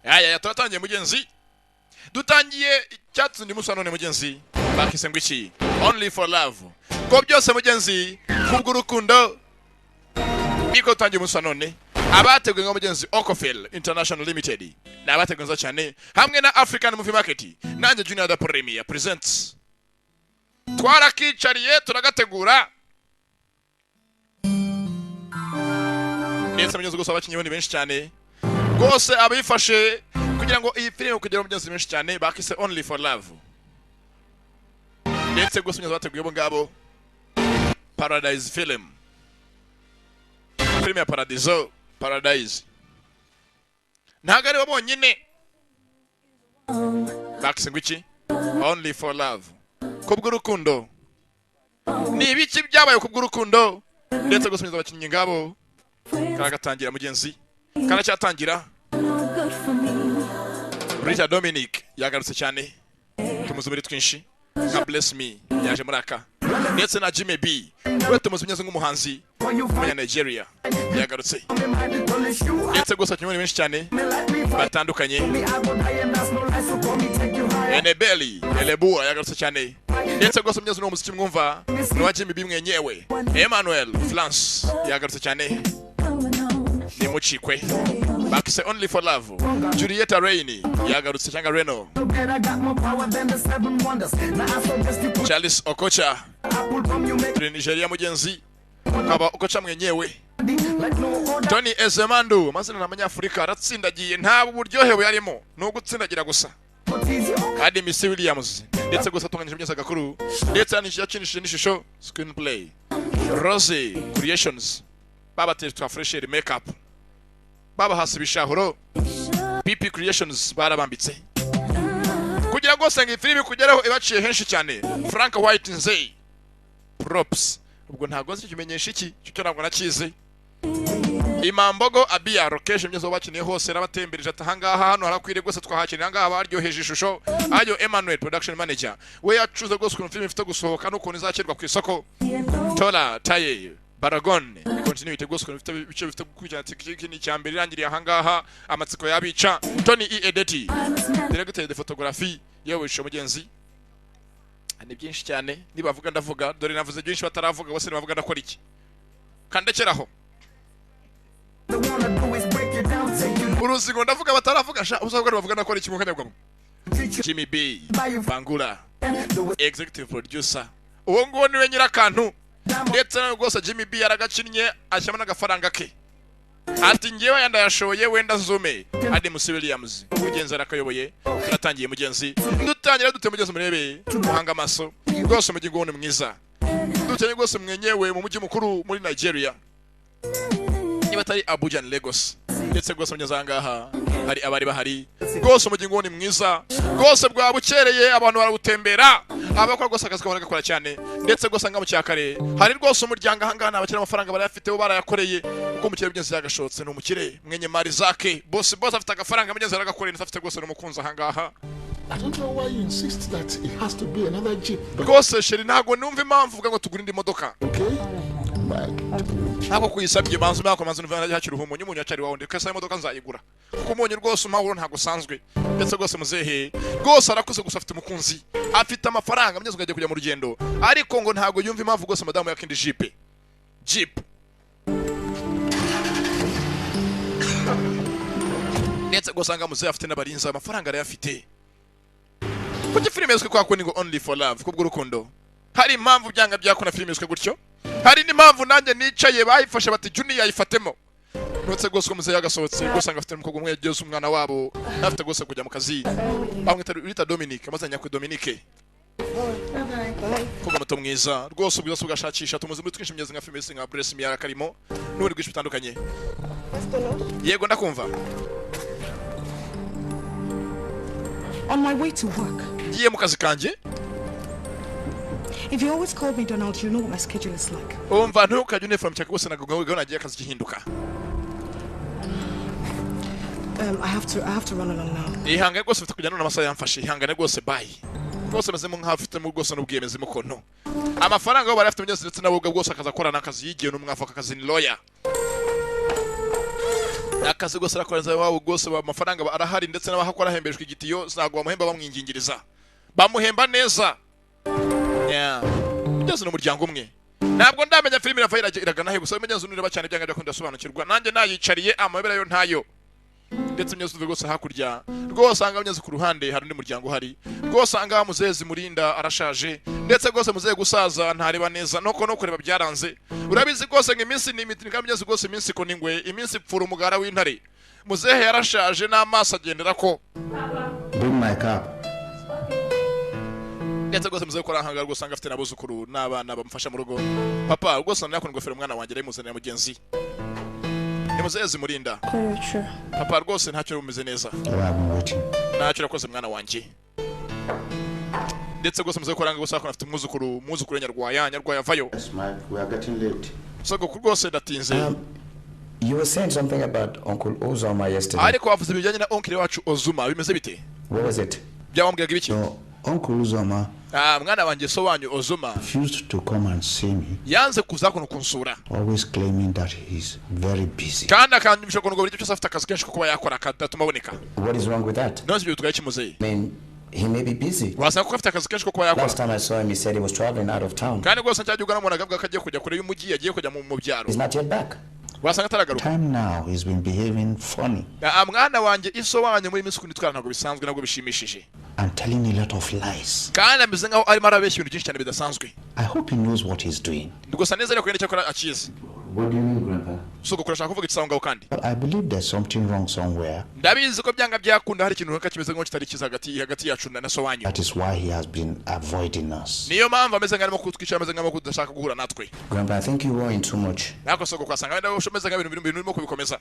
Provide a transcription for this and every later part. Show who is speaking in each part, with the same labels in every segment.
Speaker 1: aya turatangiye mugenzi dutangiye icyatsi ndi musa none mugenzi bakise ngo iki only for love ko byose mugenzi kubw'urukundo niko tangiye musa none abateguye ngo mugenzi Okofel International Limited nabateguye cyane hamwe na African Movie Market nanjye Junior da Premier presents twarakicariye turagategura ndetse mugenzi gusa abakinnyi benshi cyane gose abifashe kugira ngo iyi filime kugera mugenzi benshi cyane bakise only for love ndetse gose mugenzi bateguye bo ngabo Paradise film filime ya Paradiso Paradise ntago ari bonyine bakise ngo iki only for love kubw'urukundo ni ibiki byabaye kubw'urukundo ndetse gose mugenzi abakinnyi ngabo karagatangira mugenzi karacyatangira Rita Dominic yagarutse cyane tumuzi muri twinshi God bless me yaje muraka ndetse na Jimmy B we tumuzi mugenzi nk'umuhanzi mu Nigeria yagarutse ndetse gusa kimwe benshi cyane batandukanye Enebeli Elebu yagarutse cyane ndetse gusa mugenzi n'umuziki mwumva no Jimmy B mwenyewe Emmanuel France yagarutse cyane ni muchikwe bakise only for love Julieta Rainy yagarutse cyangwa Reno Charles Okocha turi Nigeria mugenzi kaba Okocha mwenyewe Tony Ezemandu amazina n'amanyafurika aratsindagiye nta buryohe buyarimo no gutsindagira gusa kandi Miss Williams ndetse gusa tunganyije byose gakuru ndetse yakinishije n'ishusho screenplay Rose Creations baba twa fresher makeup baba hasi bishahuro PP Creations barabambitse kugira ngo senge filime kugeraho ibaciye henshi cyane Frank White Nzey props ubwo ntago nzi kimenyesha iki cyo ntabwo nakize Imambogo Abia location nyezo bakiniye hose rabatembereje atahangaha hano harakwire gose twahakirira ngaha baryoheje ishusho ayo Emmanuel production manager we yacuze gose ku filime ifite gusohoka no kuntu izakirwa ku isoko Tola Taye Baragon continuity gose ku bice bifite gukurikirana tikini cyambere irangiriye ahangaha amatsiko yabica Tony Edeti director de photographie yewe sho mugenzi ani byinshi cyane nibavuga ndavuga dore navuze byinshi bataravuga bose nibavuga ndakora iki kandekeraho uruzigo ndavuga bataravuga sha uzavuga bavuga ndakora iki mukanyagwamo Jimmy B Bangura executive producer uwo ngo niwe nyirakantu ndetse nawe gose Jimmy B yaragacinnye ashyama n'agafaranga ke ati ngewe yanda yashoboye wenda zume adi Miss Williams mugenzi arakayoboye turatangiye mugenzi dutangira dute mugenzi murebe muhanga amaso gose mugingo wone mwiza dutenye gose mwenyewe mu mujyi mukuru muri Nigeria niba tari Abuja na Lagos ndetse gose munyazangaha hari abari bahari gose mugingo wone mwiza gose bwa bukereye abantu barabutembera abakora gose akazi kabona gakora cyane ndetse gose nga mu cyakare hari rwose umuryango ahangana abakira amafaranga barayafite bo barayakoreye uko mukire byenze yagashotse no mukire mwenye mari zake boss afite agafaranga mugenzi aragakoreye ndafite gose no mukunza ahangaha
Speaker 2: I don't know why you insist that it has to be another jeep.
Speaker 1: Gose sheri ntago numva impamvu uvuga ngo tugura indi modoka.
Speaker 2: Okay?
Speaker 1: Ntabwo kuyisabye banzu mako manzu nvana cyakira uhumunyu umunyu cyari wawe ndekasa imodoka nzayigura. Kuko umunyu rwose umahuro ntago sanzwe. Ndetse gose muzehe gose arakuze gusa afite umukunzi. Afite amafaranga mugeze ugaje kujya mu rugendo. Ariko ngo ntago yumva impamvu gose madamu yakindi jipe. Jeep. Ndetse gosanga muzehe afite n'abarinza amafaranga arayafite. Kuki filime yeswe kwa ngo only for love kubwo rukundo hari impamvu byanga byakona filime yeswe gutyo hari n'impamvu nanjye nicaye bayifashe bati Junior yayifatemo notse gose muze yagasohotse gose ngafite umukobwa umwe yageze umwana wabo afite gose kujya mu kazi bamwita Rita Dominic amazanya ku Dominique kuko muto mwiza rwose ubwo ugashakisha tumuze muri twinshi myeze nka filime nka Bless Me Karimo n'uri gwishe bitandukanye yego ndakumva
Speaker 3: On my way to work.
Speaker 1: Giye mu kazi kanje.
Speaker 3: If you always call me Donald, you know what my schedule is like.
Speaker 1: Umva ntukaje uniform cyako gose nago nagiye akazi gihinduka.
Speaker 3: I have to run along now.
Speaker 1: Ihanga gose ufite kujyana n'amasaha yamfashe ihangane gose bye. Gose maze mu nkafite mu gose n'ubwiyemezi mukono. Amafaranga bari afite mugeze ndetse nabo gose akaza akora nakazi yigiye n'umwafaka akazi ni lawyer. akazi gose arakoranza wabo gose amafaranga arahari ndetse n'abahakora hembejwe igitiyo ntago bamuhemba bamwingingiriza bamuhemba neza byose n'umuryango umwe ntabwo ndamenya filime irava iragana he gusa bimenye zunira cyane byanga byakunda sobanukirwa nanjye nayicariye amabera yo ntayo ndetse myezo rwose hakurya rwose anga myezo ku ruhande hari undi muryango hari rwose anga muzezi murinda arashaje ndetse rwose muzeye gusaza ntareba neza no kureba byaranze urabizi rwose nk'iminsi ni imiti ngamyezo rwose iminsi ko ningwe iminsi pfura umugara w'intare muzehe yarashaje n'amaso agendera ko
Speaker 4: bring my cup
Speaker 1: ndetse rwose muzeye kora hanga rwose anga afite nabuzukuru n'abana bamufasha mu rugo papa rwose nakunda ngofero umwana wanjye remuzanira mugenzi Muzezi murinda. Papa rwose ntacyo bumeze neza. Ntacyo rakoze mwana wanje. Ndetse rwose muze koranga gusa ko afite umwuzukuru nyarwaya vayo.
Speaker 4: We are getting late.
Speaker 1: So rwose ndatinze.
Speaker 4: You were saying something about Uncle Ozuma yesterday.
Speaker 1: Ariko wavuze bijyanye na oncle wacu Ozuma bimeze bite?
Speaker 4: What was it?
Speaker 1: Byawambwiraga ibiki?
Speaker 4: No, Uncle Ozuma.
Speaker 1: Mwana wanjye so wanyu Ozuma.
Speaker 4: Refused to come and see me.
Speaker 1: Yanze kuza kuno kunsura.
Speaker 4: Always claiming that he's very busy.
Speaker 1: Kandi akanyimisha ko ngo buri cyose afite akazi kenshi ko kuba yakora akadatuma aboneka.
Speaker 4: What is wrong with that?
Speaker 1: No sibyo tugaye kimuzeye.
Speaker 4: I mean, he may be busy.
Speaker 1: Wasanga ko afite akazi kenshi ko kuba yakora.
Speaker 4: Last time I saw him he said he was traveling out of town.
Speaker 1: Kandi rwose ncyajyuga namuntu agavuga ko agiye kujya kure y'umujyi yagiye kujya mu byaro.
Speaker 4: He's not yet back.
Speaker 1: Wasanga ataragaruka.
Speaker 4: Time now he's been behaving funny.
Speaker 1: Mwana wanjye iso wanyu muri minsi kunitwara ntago bisanzwe nabwo bishimishije.
Speaker 4: And telling a lot of lies.
Speaker 1: Kandi ameze ngaho arimo arabeshya ibintu byinshi cyane bidasanzwe.
Speaker 4: I hope he knows what he's doing.
Speaker 1: Ndigusa neza rero kwenda cyakora akizi.
Speaker 4: What do you mean, Grandpa?
Speaker 1: So gukoresha kuvuga igisanga ngaho kandi.
Speaker 4: I believe there's something wrong somewhere.
Speaker 1: Ndabizi ko byanga byakunda hari ikintu runaka kimeze nk'o kitari kiza hagati yacu na so wanyu.
Speaker 4: That is why he has been avoiding us.
Speaker 1: Niyo mpamvu ameze nk'arimo kutwicara ameze nk'amo kudashaka guhura natwe.
Speaker 4: Grandpa, I think you were in too much.
Speaker 1: Nako so kwasanga wenda ushomeze nk'ibintu birimo kubikomeza.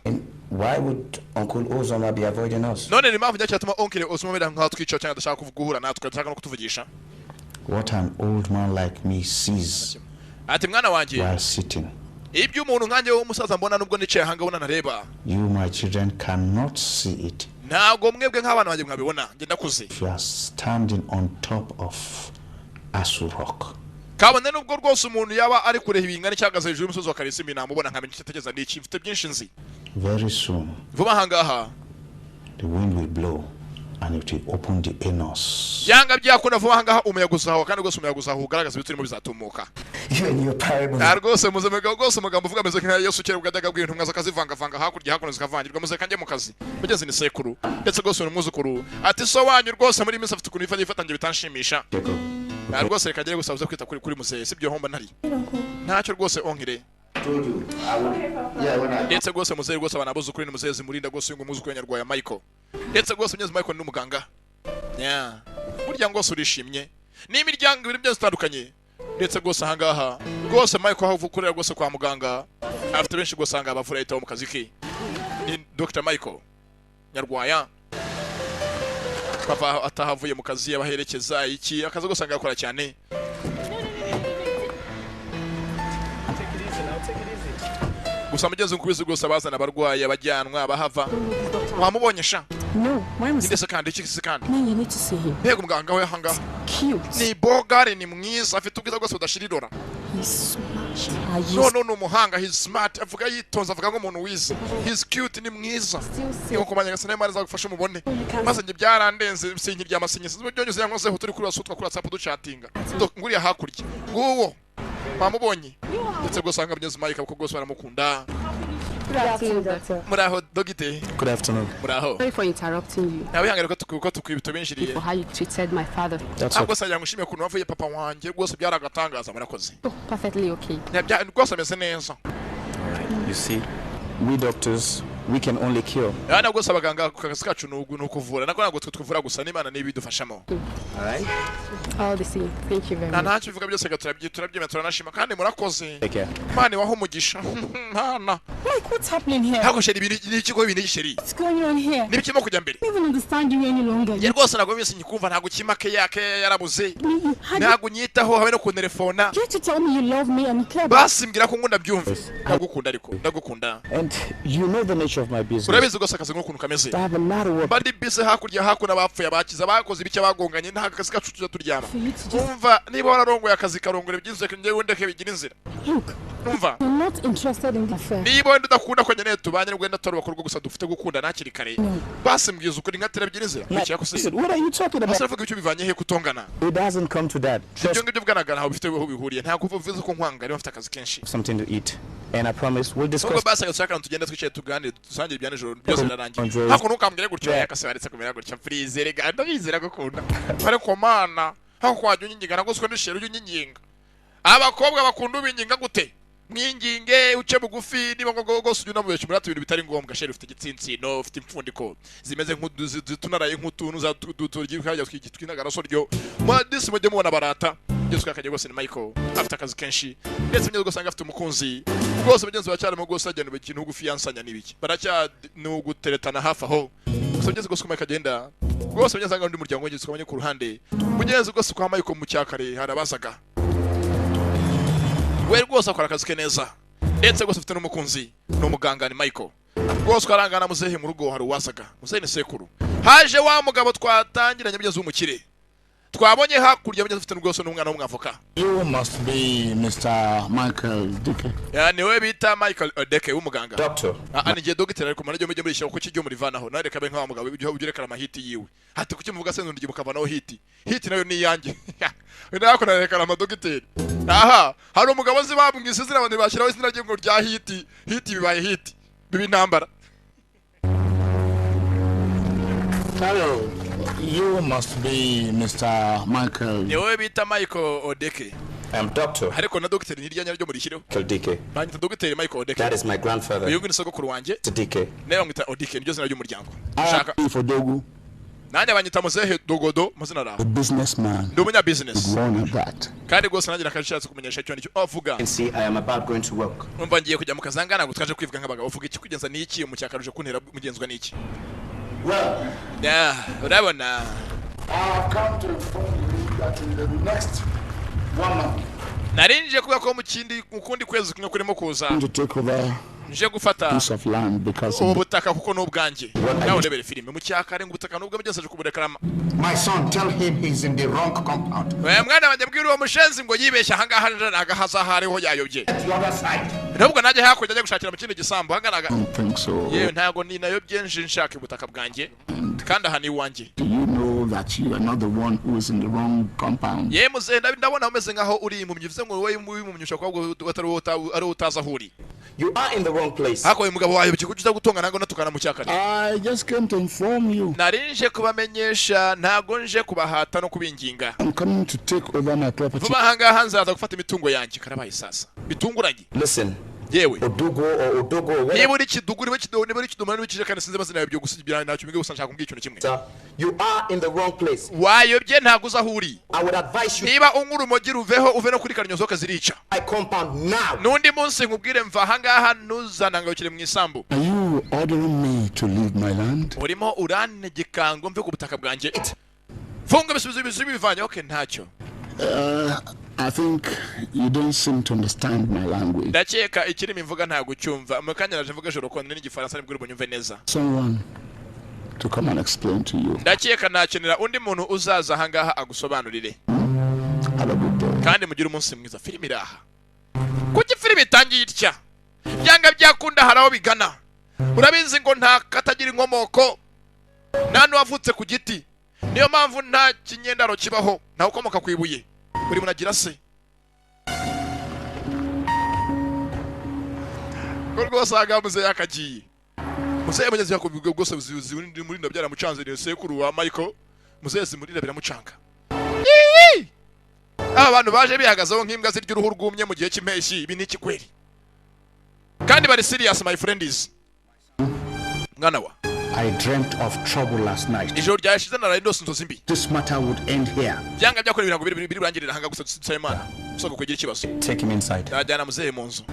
Speaker 4: Why would Uncle Ozuma be avoiding us?
Speaker 1: None ni mpamvu cyatuma oncle Ozuma bera nk'atwicara cyangwa adashaka guhura natwe adashaka no kutuvugisha.
Speaker 4: What an old man like me sees.
Speaker 1: Ati mwana wanjye.
Speaker 4: While sitting.
Speaker 1: Ibyo umuntu nkanjye w'umusaza mbona nubwo nicaye hanga ubona nareba.
Speaker 4: You my children cannot see it.
Speaker 1: Ntabwo mwebwe nk'abana banjye mwabibona ngenda kuze.
Speaker 4: You are standing on top of Asu Rock.
Speaker 1: Kabone nubwo rwose umuntu yaba ari kure ibingana cyagaze hejuru y'umusozi wa Karisimbi namubona nkamenya cyategeza n'iki mfite byinshi nzi.
Speaker 4: Very soon.
Speaker 1: Vuba hangaha.
Speaker 4: The wind will blow and it will open the anus.
Speaker 1: Yanga byakunda vuba hangaha umuyaga uzaho kandi rwose umuyaga uzaho ugaragaza biturimo bizatumuka.
Speaker 4: You and your parable.
Speaker 1: Rwose muzemega rwose umugambo uvuga meze nk'ayo Yesu kera ubwadaga bw'ibintu mwaza kazivanga hakurya hakuno zikavangirwa muze kanje mu kazi. Mugeze ni sekuru ndetse rwose n'umuzukuru ati so wanyu rwose muri minsi afite kuntu ifatanye bitanshimisha. Rwose reka ngere gusabuza kwita kuri muze sibyo homba ntari. Ntacyo rwose onkire. Ndetse rwose muze rwose abanabuze kuri n'umuzezi murinda rwose ngo muzukuru nyarwaya Michael. Ndetse rwose Mnyezi Michael n'umuganga. Burya rwose urishimye. N'imiryango ibiri byose bitandukanye. Ndetse rwose ahangaha rwose Michael aho uvukurira rwose kwa muganga afite benshi rwose anga abavura yitaho mu kazi ke. Ni Dr. Michael nyarwaya. Papa atahavuye mu kazi yabaherekeza iki akazi gose ngakora cyane. Gusa mugeze nkubizi gose abazana abarwayi abajyanwa abahava. Wamubonye sha?
Speaker 3: No, why was
Speaker 1: Ndetse kandi iki kandi?
Speaker 3: No, you need to see him.
Speaker 1: Mbega umuganga we hanga.
Speaker 3: Cute.
Speaker 1: Ni bogare ni mwiza afite ubwiza gose budashirirora.
Speaker 3: He's smart.
Speaker 1: No umuhanga he's smart avuga yitonza avuga ngo umuntu wize. He's cute ni mwiza. Yo kumanya gasane mari za gufasha umubone. Maze nge byarandenze sinkirya amasinyisi. Byonyuze yankoze ho turi kuri wasutwa kuri WhatsApp duchatinga. Nguriya hakurya. Nguwo. Bamubonye. Ndetse gose anga Mnyezi Michael kuko gose baramukunda.
Speaker 5: Good afternoon, doctor.
Speaker 1: Muraho dogite.
Speaker 4: Good afternoon.
Speaker 1: Muraho.
Speaker 5: Sorry for interrupting you.
Speaker 1: Nawe hangara ko tukwibito benshiriye.
Speaker 5: For how you treated my father.
Speaker 1: Ntabwo sajya ngushimiye kuntu wavuye papa wanjye rwose byaragatangaza murakoze.
Speaker 5: Oh, perfectly okay.
Speaker 1: Rwose ameze neza.
Speaker 6: You see, we doctors, we can only cure.
Speaker 1: Ntabwo gose abaganga ku kazi kacu n'ukuvura nako ntabwo twivura gusa n'Imana n'ibidufashamo.
Speaker 6: Alright?
Speaker 5: All the same. Thank you very much.
Speaker 1: Ntacyo bivuga byose turabyemera turanashima kandi murakoze.
Speaker 6: Take care.
Speaker 1: Imana waho umugisha. Ntana.
Speaker 3: Like, what's happening here?
Speaker 1: Ntabwo sheri n'ikigo n'igisheri.
Speaker 3: What's going on here?
Speaker 1: Nibikimo kujya mbere.
Speaker 3: I don't even understand you any longer.
Speaker 1: Ye rwose ntabwo bise nyikumva ntabwo kimake yake yarabuze.
Speaker 3: You had
Speaker 1: Ntabwo nyitaho habe no kuntelefona.
Speaker 3: you to tell me you love me and you care about
Speaker 1: Basimbwira ko ngunda byumve. Ndagukunda ariko ndagukunda.
Speaker 6: And you know the nature of my business.
Speaker 1: Urabizi gose akazi nk'ukuntu kameze.
Speaker 6: I have a lot of work.
Speaker 1: Bandi bise hakurya hakuna bapfuye abakiza bakoze ibice bagonganye nta akazi kacu tuza turyama.
Speaker 3: for you to just
Speaker 1: Umva niba wararongoye akazi karongore byinze ngewe ndeke bigira inzira.
Speaker 3: look.
Speaker 1: umva
Speaker 3: You're not interested in the affair.
Speaker 1: niba wenda udakunda ko nyene tubanye n'ubwo turi bakorwa gusa dufite gukunda nakiri kare basi mbwiza ukuri nka terabyira inzira kwikiye ko se
Speaker 6: Listen, what are you talking about?
Speaker 1: basaravuga icyo bivanye he kutongana
Speaker 6: It doesn't come to that.
Speaker 1: ibyo
Speaker 6: Just
Speaker 1: ngibyo bwanagana aho bifite aho bihuriye nta kuvuze ko nkwanga ari bafite akazi kenshi
Speaker 6: something to eat. And I promise we'll
Speaker 1: ubwo
Speaker 6: discuss.
Speaker 1: basi agashaka tugenda twicaye tuganire dusangire ibya nijoro byose birarangiye
Speaker 6: Control.
Speaker 1: hako ntukambwire gutyo yakasebaretse kumera gutyo please rega ndabizera gukunda ariko mana hako kwajya unyinginga nagoswe n'ishero unyinginga abakobwa bakunda ubinyinga gute mwinginge uce bugufi niba ngo gose ujye unamubeshya muri ibintu bitari ngombwa sheri ufite igitsintsino ufite impfundiko zimeze nk'utunaraye nk'utuntu za tuturyi kajya twinagaraso ryo mwadisi mujye mubona barata byose kakajya gose ni Michael afite akazi kenshi ndetse mugeze gusanga afite umukunzi rwose mugenzi wa cyane mu gose agenda mu kintu gufi yansanya nibiki baracya nuguteretana hafi aho gusa mugeze gose kumeka agenda rwose mugeze anga undi muryango w'igisi kwanye ku ruhande mugenzi gose kwa Michael mu cyakare harabazaga we rwose akora akazi ke neza ndetse rwose afite n'umukunzi n'umuganga ni Michael rwose arangana muzehe mu rugo hari uwasaga muzehe ni sekuru haje wa mugabo twatangiranye bigeze umukire twabonye hakurya bigeze afite rwose n'umwana w'umwavoka
Speaker 2: You must be Mr. Michael Dike.
Speaker 1: yani we bita Michael Deke w'umuganga
Speaker 6: Doctor.
Speaker 1: ani je dogiteri ariko manaje mujye muri shyako kuki ryo muri vanaho nare kabe nka wa mugabo ugerekana amahiti yiwe hati kuki muvuga se ndundi mukavanaho hiti nayo ni yanjye nako narekana amadogiteri aha hari umugabo zibambwise zira abantu bashiraho izina rye ngo rya hiti bibaye hiti bibi ntambara
Speaker 2: Hello. You must be Mr. Michael.
Speaker 1: ni wowe bita Michael Odeke
Speaker 6: I'm doctor
Speaker 1: ariko na dogiteri ni ryanya ryo muri shyireho
Speaker 6: Michael Dike.
Speaker 1: banyita dogiteri Michael Odeke
Speaker 6: That is my grandfather.
Speaker 1: uyu ngini sogokuru wanje
Speaker 6: Dike.
Speaker 1: nayo ngita Odeke niryo zina ry'umuryango
Speaker 2: I
Speaker 1: shaka
Speaker 2: am for Dogu,
Speaker 1: nanjye banyita muzehe Dogodo muzina raho
Speaker 2: a businessman.
Speaker 1: ndi umunya business
Speaker 2: One of that.
Speaker 1: kandi rwose nanjye nakashatse kumenyesha icyo nicyo avuga
Speaker 6: And see, I am about going to work.
Speaker 1: umva ngiye kujya mu kazangana ngo twaje kwivuga nk'abagabo uvuga iki kugenza ni iki mu cyakaruje kuntera mugenzwa ni iki
Speaker 2: Well,
Speaker 1: urabona
Speaker 2: I have come to inform you that in the next 1 month,
Speaker 1: narinje kuvuga ko mu kundi kwezi kumwe kurimo kuza
Speaker 2: I'm going to take over
Speaker 1: nje gufata
Speaker 2: a piece of land because
Speaker 1: ubu
Speaker 2: of
Speaker 1: butaka kuko n'ubwanjye nawe urebere filime mu cyakare ngo ubutaka n'ubwo mugenzaje kuburekarama
Speaker 2: my son. Tell him he's in the wrong compound.
Speaker 1: we mwana wanjye mbwira uwo mushenzi ngo yibeshya ahangaha ntago hazaha hariho yayobye
Speaker 2: The other side.
Speaker 1: nubwo najya hakurya ajya gushakira mu kindi gisambu hanganaga
Speaker 2: I don't think so.
Speaker 1: yewe ntago ni nayo byenje nshaka ubutaka bwanjye kandi aha ni iwanjye
Speaker 2: Do you know that you are not the one who is in the wrong compound?
Speaker 1: ye muze ndabona umeze nkaho uri impumyi bivuze ngo wowe impumyi ushobora kuba ari utaza aho uri
Speaker 6: You are in the wrong place.
Speaker 1: hako uyu mugabo wawe biki kuza gutonga nango natukana mu cyakare
Speaker 2: I just came to inform you.
Speaker 1: narinje kubamenyesha ntago nje kubahata no kubinginga
Speaker 2: I'm coming to take over my property.
Speaker 1: vuba ahangaha nzaza gufata imitungo yanjye karabaye sasa bitunguranye
Speaker 6: Listen,
Speaker 1: yewe
Speaker 6: Odugo or Odogo,
Speaker 1: niba
Speaker 6: whatever.
Speaker 1: uri kidugu niba uri kidumana n'ibikije kandi sinzi amazina yawe byo gusibira ntacyo mbige gusa nshaka kumbwira ikintu kimwe
Speaker 6: You are in the wrong place.
Speaker 1: wayobye ntago uza aho uri
Speaker 6: I would advise you
Speaker 1: niba unkura umogi uveho uve no kuri karinyozoka zirica
Speaker 6: my compound now.
Speaker 1: n'undi munsi nkubwire mva ahangaha ntuzanangukire mu isambu
Speaker 2: Are you ordering me to leave my land?
Speaker 1: urimo urantegeka ngo mve ku butaka bwanjye funga ibisubizo bivanye okay ntacyo
Speaker 2: I think you don't seem to understand my language.
Speaker 1: ndakeka ikirimi mvuga ntago cyumva mu kanya naje mvuga joro konde n'igifaransa nibwo ubunyumve neza
Speaker 2: Someone to come and explain to you.
Speaker 1: ndakeka nakenera undi muntu uzaza ahangaha agusobanurire
Speaker 2: Have a good day.
Speaker 1: kandi mugire umunsi mwiza filime iraha kuki filime itangiye itya byanga byakunda haraho bigana urabizi ngo nta katagira inkomoko nta n'uwavutse ku giti niyo mpamvu nta kinyendaro kibaho nta ukomoka ku ibuye buri muntu agira se ko rwose ahangaha muzehe yakagiye muzehe mugeze yakubwirwa bwose murinda byaramucanze ni sekuru wa Michael muzehe zimurira biramucanga aba bantu baje bihagazeho nk'imbwa zirya uruhu rwumye mu gihe cy'impeshyi ibi ni ikikweri kandi bari serious my friends mwana wa
Speaker 4: I dreamt of trouble last night.
Speaker 1: ijoro ryashize naraye ndose inzozi mbi
Speaker 4: This matter would end here.
Speaker 1: byanga byakora ibirango biri burangirira hanga gusa Simon usoko kugira ikibazo
Speaker 6: Take him inside.
Speaker 1: najyana muzehe mu nzu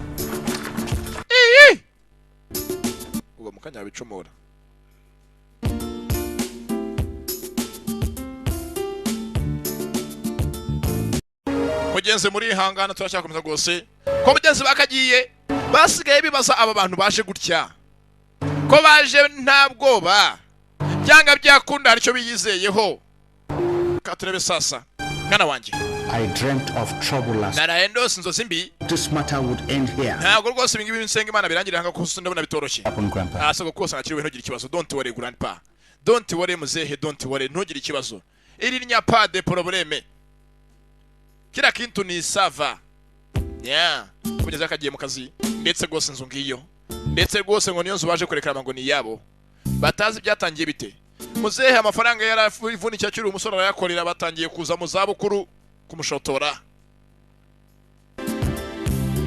Speaker 1: uwo mukanya bicumura mugenzi muri ihangana turacyakomeza rwose ko mugenzi bakagiye basigaye bibaza aba bantu baje gutya ko baje nta bwoba byanga byakunda haricyo biyizeyeho katurebe sasa mwana wanjye
Speaker 4: I dreamt of trouble last.
Speaker 1: naraye ndose inzozi mbi
Speaker 4: This matter would end here.
Speaker 1: ntabwo rwose ibingibi nsenga imana birangirira hanga kuko ndabona bitoroshye
Speaker 4: Happen, Grandpa.
Speaker 1: soko kose nakiriwe ntugire ikibazo don't worry grandpa don't worry muzehe don't worry ntugire ikibazo iri nya pas de problème kila kintu ni sava yeah kugeza kagiye mu kazi ndetse rwose inzu ngiyo ndetse rwose ngo niyo nzu baje kurekera ngo ni yabo batazi byatangiye bite muzehe amafaranga yarafunikiye akiri umusore arayakorera batangiye kuza mu zabukuru kumushotora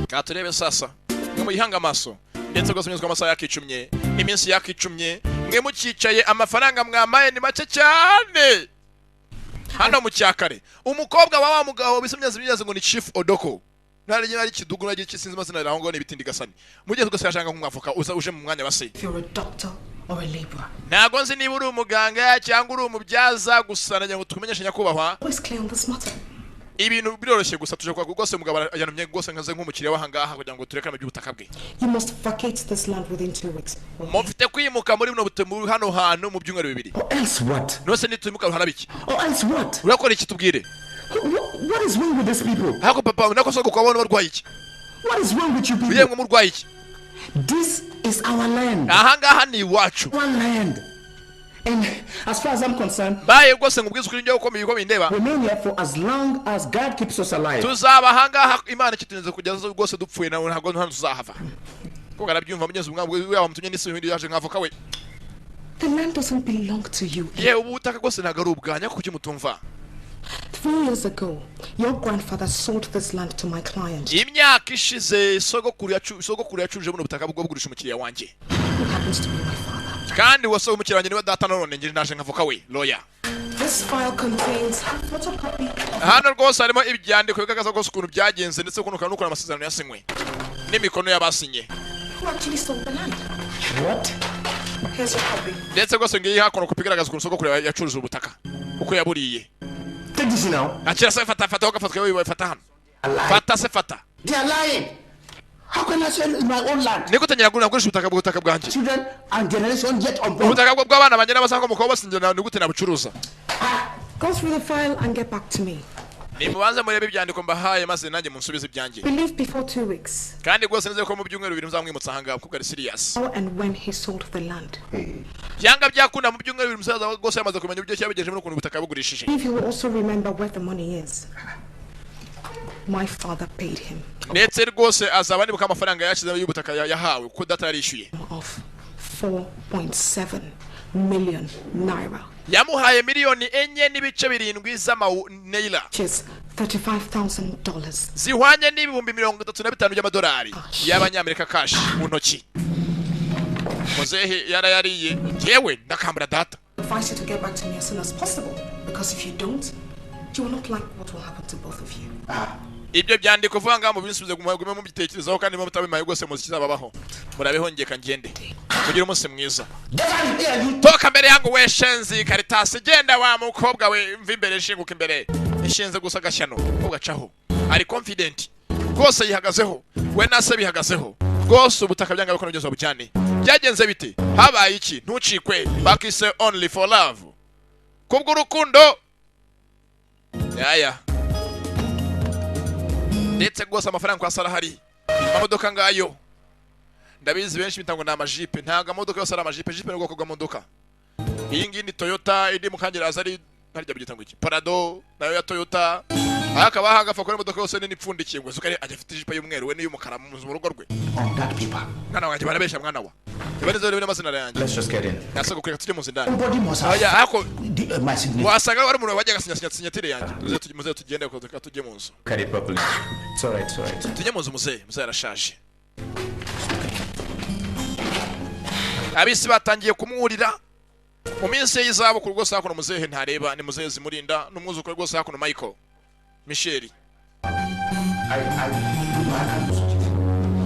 Speaker 1: katurebe sasa mwe muyihanga amaso ndetse rwose nyuzwa amasaha yakicumye iminsi yakicumye mwe mukicaye amafaranga mwamaye ni make cyane hano mu cyakare umukobwa wa mugabo bisumyaze bigeze ngo ni Chief Odoko nari ari kidugu nagiye kisinzi mazina raho ngo ni bitindi gasani mugeze twese yashanga nk'umwavoka uza uje mu mwanya base
Speaker 7: If you're a doctor or a laborer,
Speaker 1: nago nzi niba uri umuganga cyangwa uri umubyaza gusana ngo tukumenyeshe nyakubahwa
Speaker 7: always clear on this matter.
Speaker 1: ibintu biroroshye gusa tuje kwa rwose mugabo yanumye rwose nkaze nk'umukiriya wahangaha kugira ngo turekane by'ubutaka bwe
Speaker 7: You must vacate this land within 2 weeks.
Speaker 1: mufite kwimuka muri buno butemu hano hantu mu byumweru bibiri
Speaker 4: Or else what?
Speaker 1: nose nitwimuka ruhana biki
Speaker 4: Or else what?
Speaker 1: urakora iki tubwire
Speaker 4: What is wrong with these people?
Speaker 1: hako papa nako soko kwa bana barwaye iki
Speaker 4: What is wrong with you people?
Speaker 1: yemwe murwaye iki
Speaker 4: This is our land.
Speaker 1: ahangaha ni iwacu
Speaker 4: Our land. And as far as I'm concerned,
Speaker 1: baye rwose ngubwiza ukuri njye uko ndeba
Speaker 4: remain here for as long as God keeps us alive.
Speaker 1: tuzaba ahangaha imana ikitunze kugeza rwose dupfuye nawe ntabwo hano tuzahava kuko arabyumva mugeze umwabwe yawe mutumye n'isi hindi yaje nkavoka we
Speaker 7: The land doesn't belong to you.
Speaker 1: ye ubutaka rwose ntabwo ari ubwanya kuki mutumva
Speaker 7: 3 years ago, your grandfather sold this land to my client.
Speaker 1: imyaka ishize sogokuru yacuje buno butaka bwo bugurisha umukiriya wanjye
Speaker 7: Who happens to be my father.
Speaker 1: kandi wose umukiriya wanjye niwe data none nje naje nkavoka we lawyer
Speaker 7: This file contains a photocopy of
Speaker 1: hano rwose harimo ibyandiko bigaragaza rwose ukuntu byagenze ndetse ukuntu kandi ukora amasezerano yasinywe n'imikono y'abasinye
Speaker 7: who actually sold the land.
Speaker 4: What?
Speaker 7: Here's your copy.
Speaker 1: ndetse rwose ngiye hakono kupigaragaza ukuntu sogokuru yacuruje ubutaka uko yaburiye
Speaker 4: Take this now.
Speaker 1: akira se fata ugafatwa wewe fata hano fata se fata
Speaker 4: They are lying. How can I sell my own land?
Speaker 1: niko tanyira gurisha ubutaka bwanjye
Speaker 4: Children and generation yet unborn.
Speaker 1: ubutaka bw'abana banjye n'abasanga mukobwa basinjye ni gute nabucuruza
Speaker 7: Go through the file and get back to me.
Speaker 1: nimubanze murebe ibyandiko mbahaye maze nanjye munsubize ibyanjye
Speaker 7: We leave before 2 weeks.
Speaker 1: kandi rwose nizeye ko mu byumweru bibiri muzamwimutsa ahangaha kuko ari serious
Speaker 7: How and when he sold the land.
Speaker 1: byanga byakunda mu byumweru bibiri musaza rwose yamaze kumenya uburyo cyabigejeje n'ukuntu ubutaka bugurishije
Speaker 7: If you will also remember where the money is. My father paid him
Speaker 1: ndetse rwose azaba nibuka amafaranga yashize y'ubutaka yahawe kuko data yarishyuye
Speaker 7: of 4.7 million naira,
Speaker 1: yamuhaye miliyoni 4.7 z'amaneyira
Speaker 7: which is $35,000.
Speaker 1: zihwanye n'ibihumbi 35 by'amadolari y'abanyamerika cash mu ntoki muzehe yarayariye yewe ndakambura data
Speaker 7: I advise you to get back to me as soon as possible, because if you don't, you will not like what will happen to both of you.
Speaker 1: ibyo byandiko vuga ngaho mubisubize gumagume mu bitekerezaho kandi mutabimaye rwose muzi kizababaho murabeho ngeka ngende kugira umunsi mwiza toka mbere yangu we shenzi karitasi genda wa mukobwa we mva imbere shinguka imbere ishinze gusa gashyano ugacaho ari confident rwose yihagazeho we nase bihagazeho rwose ubutaka byanga bikora bigeze cyane byagenze bite habaye iki ntucikwe bakise only for love kubwo urukundo yaya ndetse rwose amafaranga kwa sara hari amamodoka ngayo ndabizi benshi bitango na amajipe ntaga modoka yose ari amajipe jipe n'ubwoko bw'amodoka iyi ngiyi ni Toyota indi mukangiraza ari ntarya byitanga iki Prado nayo ya Toyota akaba hagafa ko imodoka yose nini ipfundikiye ngo zukari ajafite jipe y'umweru we n'iy'umukara mu rugo rwe
Speaker 4: On that paper.
Speaker 1: mwana wanjye barabesha mwana wa ibaneze rero n'amazina yanjye
Speaker 4: Let's just get in.
Speaker 1: nasako kureka tujye mu zindani
Speaker 4: Nobody must have
Speaker 1: aya ako
Speaker 4: my signature.
Speaker 1: wasanga ari umuntu wajyaga sinyatire yanjye muze tugende ko tujye mu nzu
Speaker 6: Carry it properly. It's alright, it's alright.
Speaker 1: tujye mu nzu muze yarashaje abisi batangiye kumwurira mu minsi y'izabukuru rwose hakuno muzehe ntareba ni muzehe zimurinda n'umwuzukuru rwose hakuno Michael Michel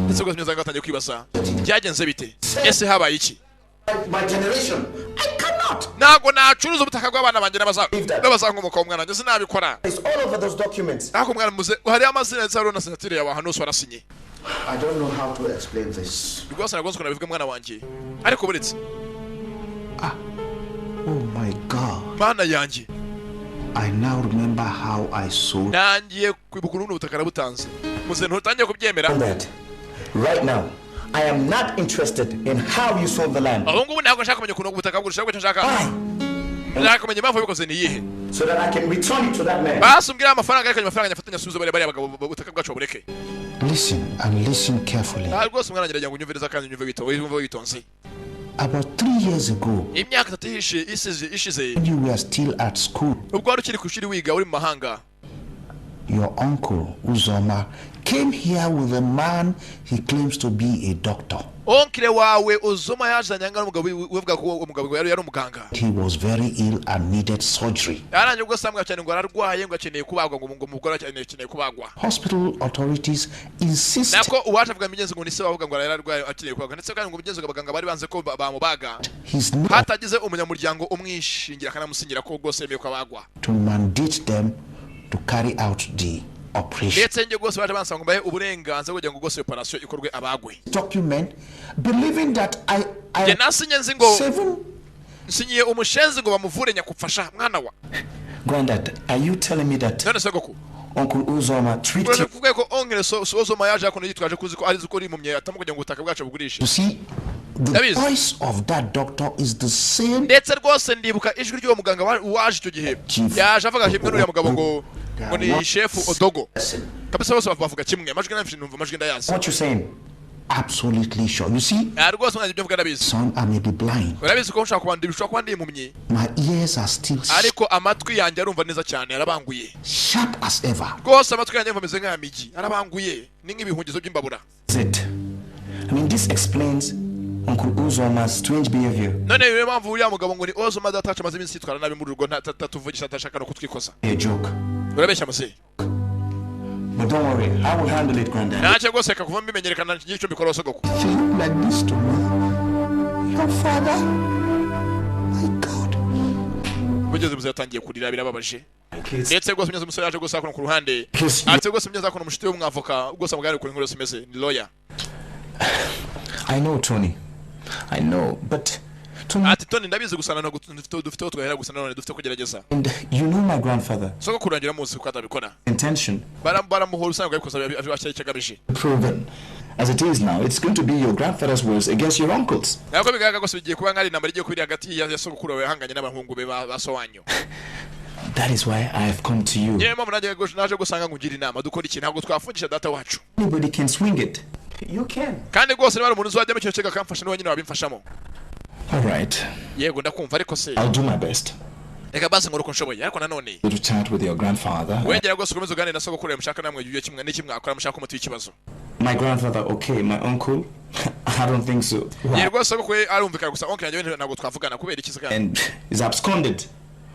Speaker 1: ndetse rwose mwiza ngatangiye kwibaza byagenze bite ese habaye iki
Speaker 4: My generation. I cannot.
Speaker 1: ntago nacuruza ubutaka bw'abana banjye n'abazanga umukobwa mwana njye sinabikora
Speaker 4: It's all over those documents.
Speaker 1: ariko mwana muze hari amazina ndetse hariho na senatire yawe ahantu hose warasinye
Speaker 4: I don't know how to explain this.
Speaker 1: rwose ntabwo nzi ukuntu nabivuga mwana wanjye ariko buretse
Speaker 4: Oh my God.
Speaker 1: mana yanjye
Speaker 4: I now remember how I sold
Speaker 1: nangiye kwibuka urundi butaka nabutanze muze ntutangiye kubyemera
Speaker 8: that. Right now, I am not interested in how you sold the land.
Speaker 1: aho ngubu ntabwo nshaka kumenya ukuntu ubutaka bw'urushaho icyo nshaka nshaka kumenya impamvu yabikoze ni iyihe
Speaker 8: So that I can return it to that man.
Speaker 1: basi umbwira amafaranga ariko amafaranga nyafatanya asubiza bariya bagabo ubutaka bwacu babureke
Speaker 4: Listen and listen carefully.
Speaker 1: rwose umwana ngira ngo unyumviriza kandi unyumve witonze
Speaker 4: About 3 years ago,
Speaker 1: imyaka 3 ishize
Speaker 4: when you were still at school,
Speaker 1: ubwo wari ukiri ku ishuri wiga uri mu mahanga
Speaker 4: your uncle Uzoma came here with a man he claims to be a doctor.
Speaker 1: onkire wawe Uzoma yazanye anga n'umugabo uvuga ko umugabo yari umuganga
Speaker 4: He was very ill and needed surgery.
Speaker 1: yaranje ubwo samwe cyane ngo ararwaye ngo akeneye kubagwa ngo umugore akeneye kubagwa
Speaker 4: Hospital authorities insisted
Speaker 1: nako uwaje avuga imigenzo ngo nise bavuga ngo ararwaye akeneye kubagwa ndetse kandi ngo umugenzo abaganga bari banze ko bamubaga
Speaker 4: his name
Speaker 1: hatagize umunyamuryango umwishingira kanamusingira ko rwose yemeye kubagwa
Speaker 4: to mandate them to carry out the operation.
Speaker 1: ndetse nge rwose baje bansanga ngo mbahe uburenganzira kugira ngo rwose operation ikorwe abagwe
Speaker 4: Document believing that
Speaker 1: nge nasinye nzi ngo
Speaker 4: 7
Speaker 1: nsinyiye umushenzi ngo bamuvure nyakufasha mwana wa
Speaker 8: Granddad, are you telling me that
Speaker 1: none se koko
Speaker 8: Uncle Uzoma treated you?
Speaker 1: kuvuga ko ongere Uzoma yaje akono yitwaje kuzi ko arizi ko uri mumye atamu kugira ngo ubutaka bwacu bugurishe
Speaker 4: You see, the
Speaker 1: That is-
Speaker 4: voice of that doctor is the same.
Speaker 1: ndetse rwose ndibuka ijwi ry'uwo muganga waje icyo gihe
Speaker 4: Chief.
Speaker 1: yaje avuga kimwe n'uriya mugabo ngo ni shefu Odogo
Speaker 8: Listen,
Speaker 1: kabisa bose bavuga kimwe amajwi n'amfite numva amajwi ndayazi
Speaker 8: what you saying?
Speaker 4: Absolutely sure. You see,
Speaker 1: rwose mwaje ibyo mvuga ndabizi
Speaker 4: son, I may be blind.
Speaker 1: urabizi ko nshaka kuba ndi impumyi
Speaker 4: My ears are still
Speaker 1: ariko amatwi yanjye arumva neza cyane arabanguye
Speaker 4: sharp as ever.
Speaker 1: rwose amatwi yanjye ameze nk'amigi arabanguye ni nk'ibihungizo by'imbabura
Speaker 8: Is it? I mean, this explains Uncle Uzoma's strange behavior.
Speaker 1: none niyo mpamvu uriya mugabo ngo ni Uzoma datacu amaze iminsi yitwara nabi muri rugo ntatuvugisha atashaka no kutwikoza
Speaker 8: A joke.
Speaker 1: urabeshya muzehe
Speaker 8: But don't worry, I will handle it, Granddad.
Speaker 1: ntacyo rwose reka kuva mbimenyekana n'icyo mbikora sogoko
Speaker 4: Feel like this to me. Your father. My God.
Speaker 1: bugeze muzehe yatangiye kurira birababaje ndetse rwose mugeze umusore yaje rwose hakuno ku ruhande
Speaker 8: Kiss.
Speaker 1: ati rwose mugeze hakuno umushiti w'umwavoka rwose amugane kuri inkuru yose imeze ni lawyer
Speaker 8: I know, Tony. I know, but Tony,
Speaker 1: ati Tony ndabizi gusa none dufite twahera gusa none dufite kugerageza
Speaker 8: and you know my grandfather.
Speaker 1: soko kurangira muzi ko atabikora
Speaker 8: Intention
Speaker 1: baramuhora usanga abikoza acyagabije
Speaker 8: proven. As it is now, it's going to be your grandfather's words against your uncle's.
Speaker 1: nako bigaragara rwose bigiye kuba nk'ari intambara igiye kubiri hagati ya sogokuru wawe yahanganye n'abahungu be ba so wanyu
Speaker 8: That is why I have come to you.
Speaker 1: niyo mpamvu naje gusanga ngugira inama dukora iki ntabwo twafungisha data wacu
Speaker 8: Anybody can swing it. You can.
Speaker 1: kandi rwose niba hari umuntu uzajyamo icyo kiga akamfasha niwe nyine wabimfashamo
Speaker 8: All right.
Speaker 1: yego ndakumva ariko se
Speaker 8: I'll do my best.
Speaker 1: reka basi nkora uko nshoboye ariko nanone
Speaker 8: To chat with your grandfather.
Speaker 1: wegera rwose ukomeze uganire na sogokuru mushaka namwe igihe kimwe n'ikimwe akora mushaka umuti w'ikibazo
Speaker 8: My grandfather, okay. My uncle, I don't think so.
Speaker 1: ye rwose sogokuru arumvikana gusa onke yanjye ntabwo twavugana kubera iki se
Speaker 8: And he's absconded.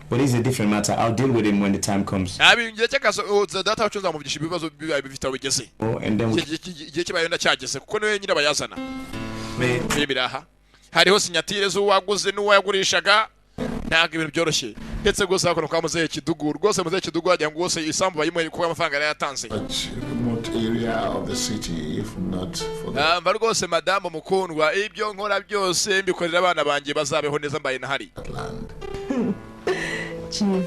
Speaker 8: But it's a different matter. I'll deal with him when the time comes.
Speaker 1: igihe cy'akaso data wacu nzamuvugisha ibibazo bibaye bifite aho bigeze
Speaker 8: Oh, and then we
Speaker 1: igihe kibaye ndacyageze kuko niwe nyine abayazana
Speaker 8: may
Speaker 1: biri biraha hariho sinyatire z'uwaguze n'uwayagurishaga ntabwo ibintu byoroshye ndetse rwose hakuno kwa muzehe Kidugu rwose muzehe Kidugu wagira ngo rwose isambu bayimuhe kuko amafaranga yari yatanze
Speaker 2: Such remote area of the city, if not for the
Speaker 1: mba rwose madamu mukundwa ibyo nkora byose mbikorera abana banjye bazabeho neza mbaye nahari
Speaker 2: land.
Speaker 9: Chief,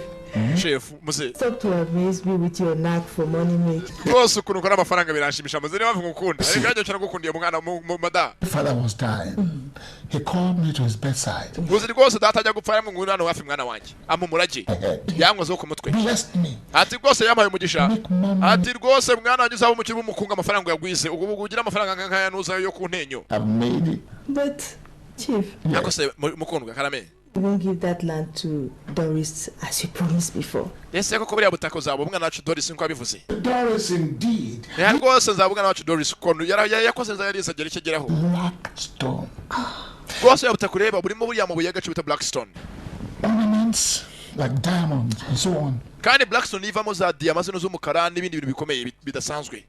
Speaker 1: shefu muzehe
Speaker 9: stop to amaze me with your knack for money making.
Speaker 1: rwose ukuntu ukora amafaranga biranshimisha muzehe niba ngukunda ariko yanjye cyane gukundiye umwana mada
Speaker 2: My father was dying. He called me to his bedside.
Speaker 1: uzi rwose data ajya gupfa yamwe ngwino hano hafi mwana wanjye amumurage yankozeho ku mutwe
Speaker 2: Blessed me.
Speaker 1: ati rwose yampaye umugisha
Speaker 2: Make mom
Speaker 1: ati rwose mwana wanjye uzaba umukiri w'umukungu amafaranga yagwize ubwo ugira amafaranga nk'aya nuzayo yo ku ntenyo
Speaker 2: have made it.
Speaker 9: But, Chief,
Speaker 1: ariko se mukundwa karame
Speaker 9: you won't give that land to Doris as you promised before.
Speaker 1: ese koko buriya butaka uzaba umwana wacu Doris nko abivuze
Speaker 2: Doris indeed.
Speaker 1: rwose nzaba umwana wacu Doris ukuntu yakoze neza yari isagera ikigeraho
Speaker 2: Blackstone.
Speaker 1: rwose ya butaka ureba burimo buriya mabuye y'agaciro bita Blackstone
Speaker 2: Ornaments like diamonds and so on.
Speaker 1: kandi Blackstone ivamo za diyama zino z'umukara n'ibindi bintu bikomeye bidasanzwe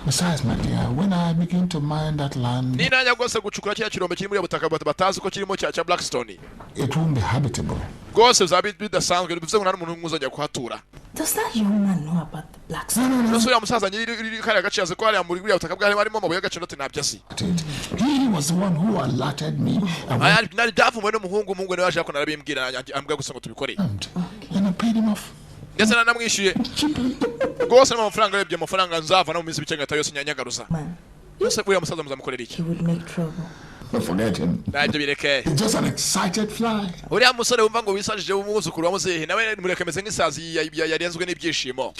Speaker 2: Besides, my dear, when I begin to mine that land,
Speaker 1: ninajya rwose gucukura kiriya kirombe kiri muri butaka batazi ko kirimo cya Blackstone
Speaker 2: it won't be habitable.
Speaker 1: rwose bizaba bidasanzwe bivuze ngo nta n'umuntu n'umwe uzajya kuhatura
Speaker 9: Does that young man know about the black stone?
Speaker 1: rwose uriya musaza nyiri kariya gace yaze ko hariya muri buriya butaka bwari harimo amabuye y'agaciro ati ntabyo azi
Speaker 2: He was the one who alerted me.
Speaker 1: nari byavumwe n'umuhungu niwe waje yakona arabimbwira ambwira gusa ngo tubikore
Speaker 2: And I paid him off.
Speaker 1: ndetse nanamwishyuye rwose n'amafaranga arebye amafaranga nzavana mu minsi bike ngata yose nyanyagaruza yose uriya musaza muzamukorera iki?
Speaker 9: He would make trouble.
Speaker 2: Don't forget him.
Speaker 1: Ntabyo bireke.
Speaker 2: He's just an excited fly.
Speaker 1: Uriya musore wumva ngo wisajije umwuzukuru wa muzehe nawe mureke ameze nk'isazi yarenzwe n'ibyishimo.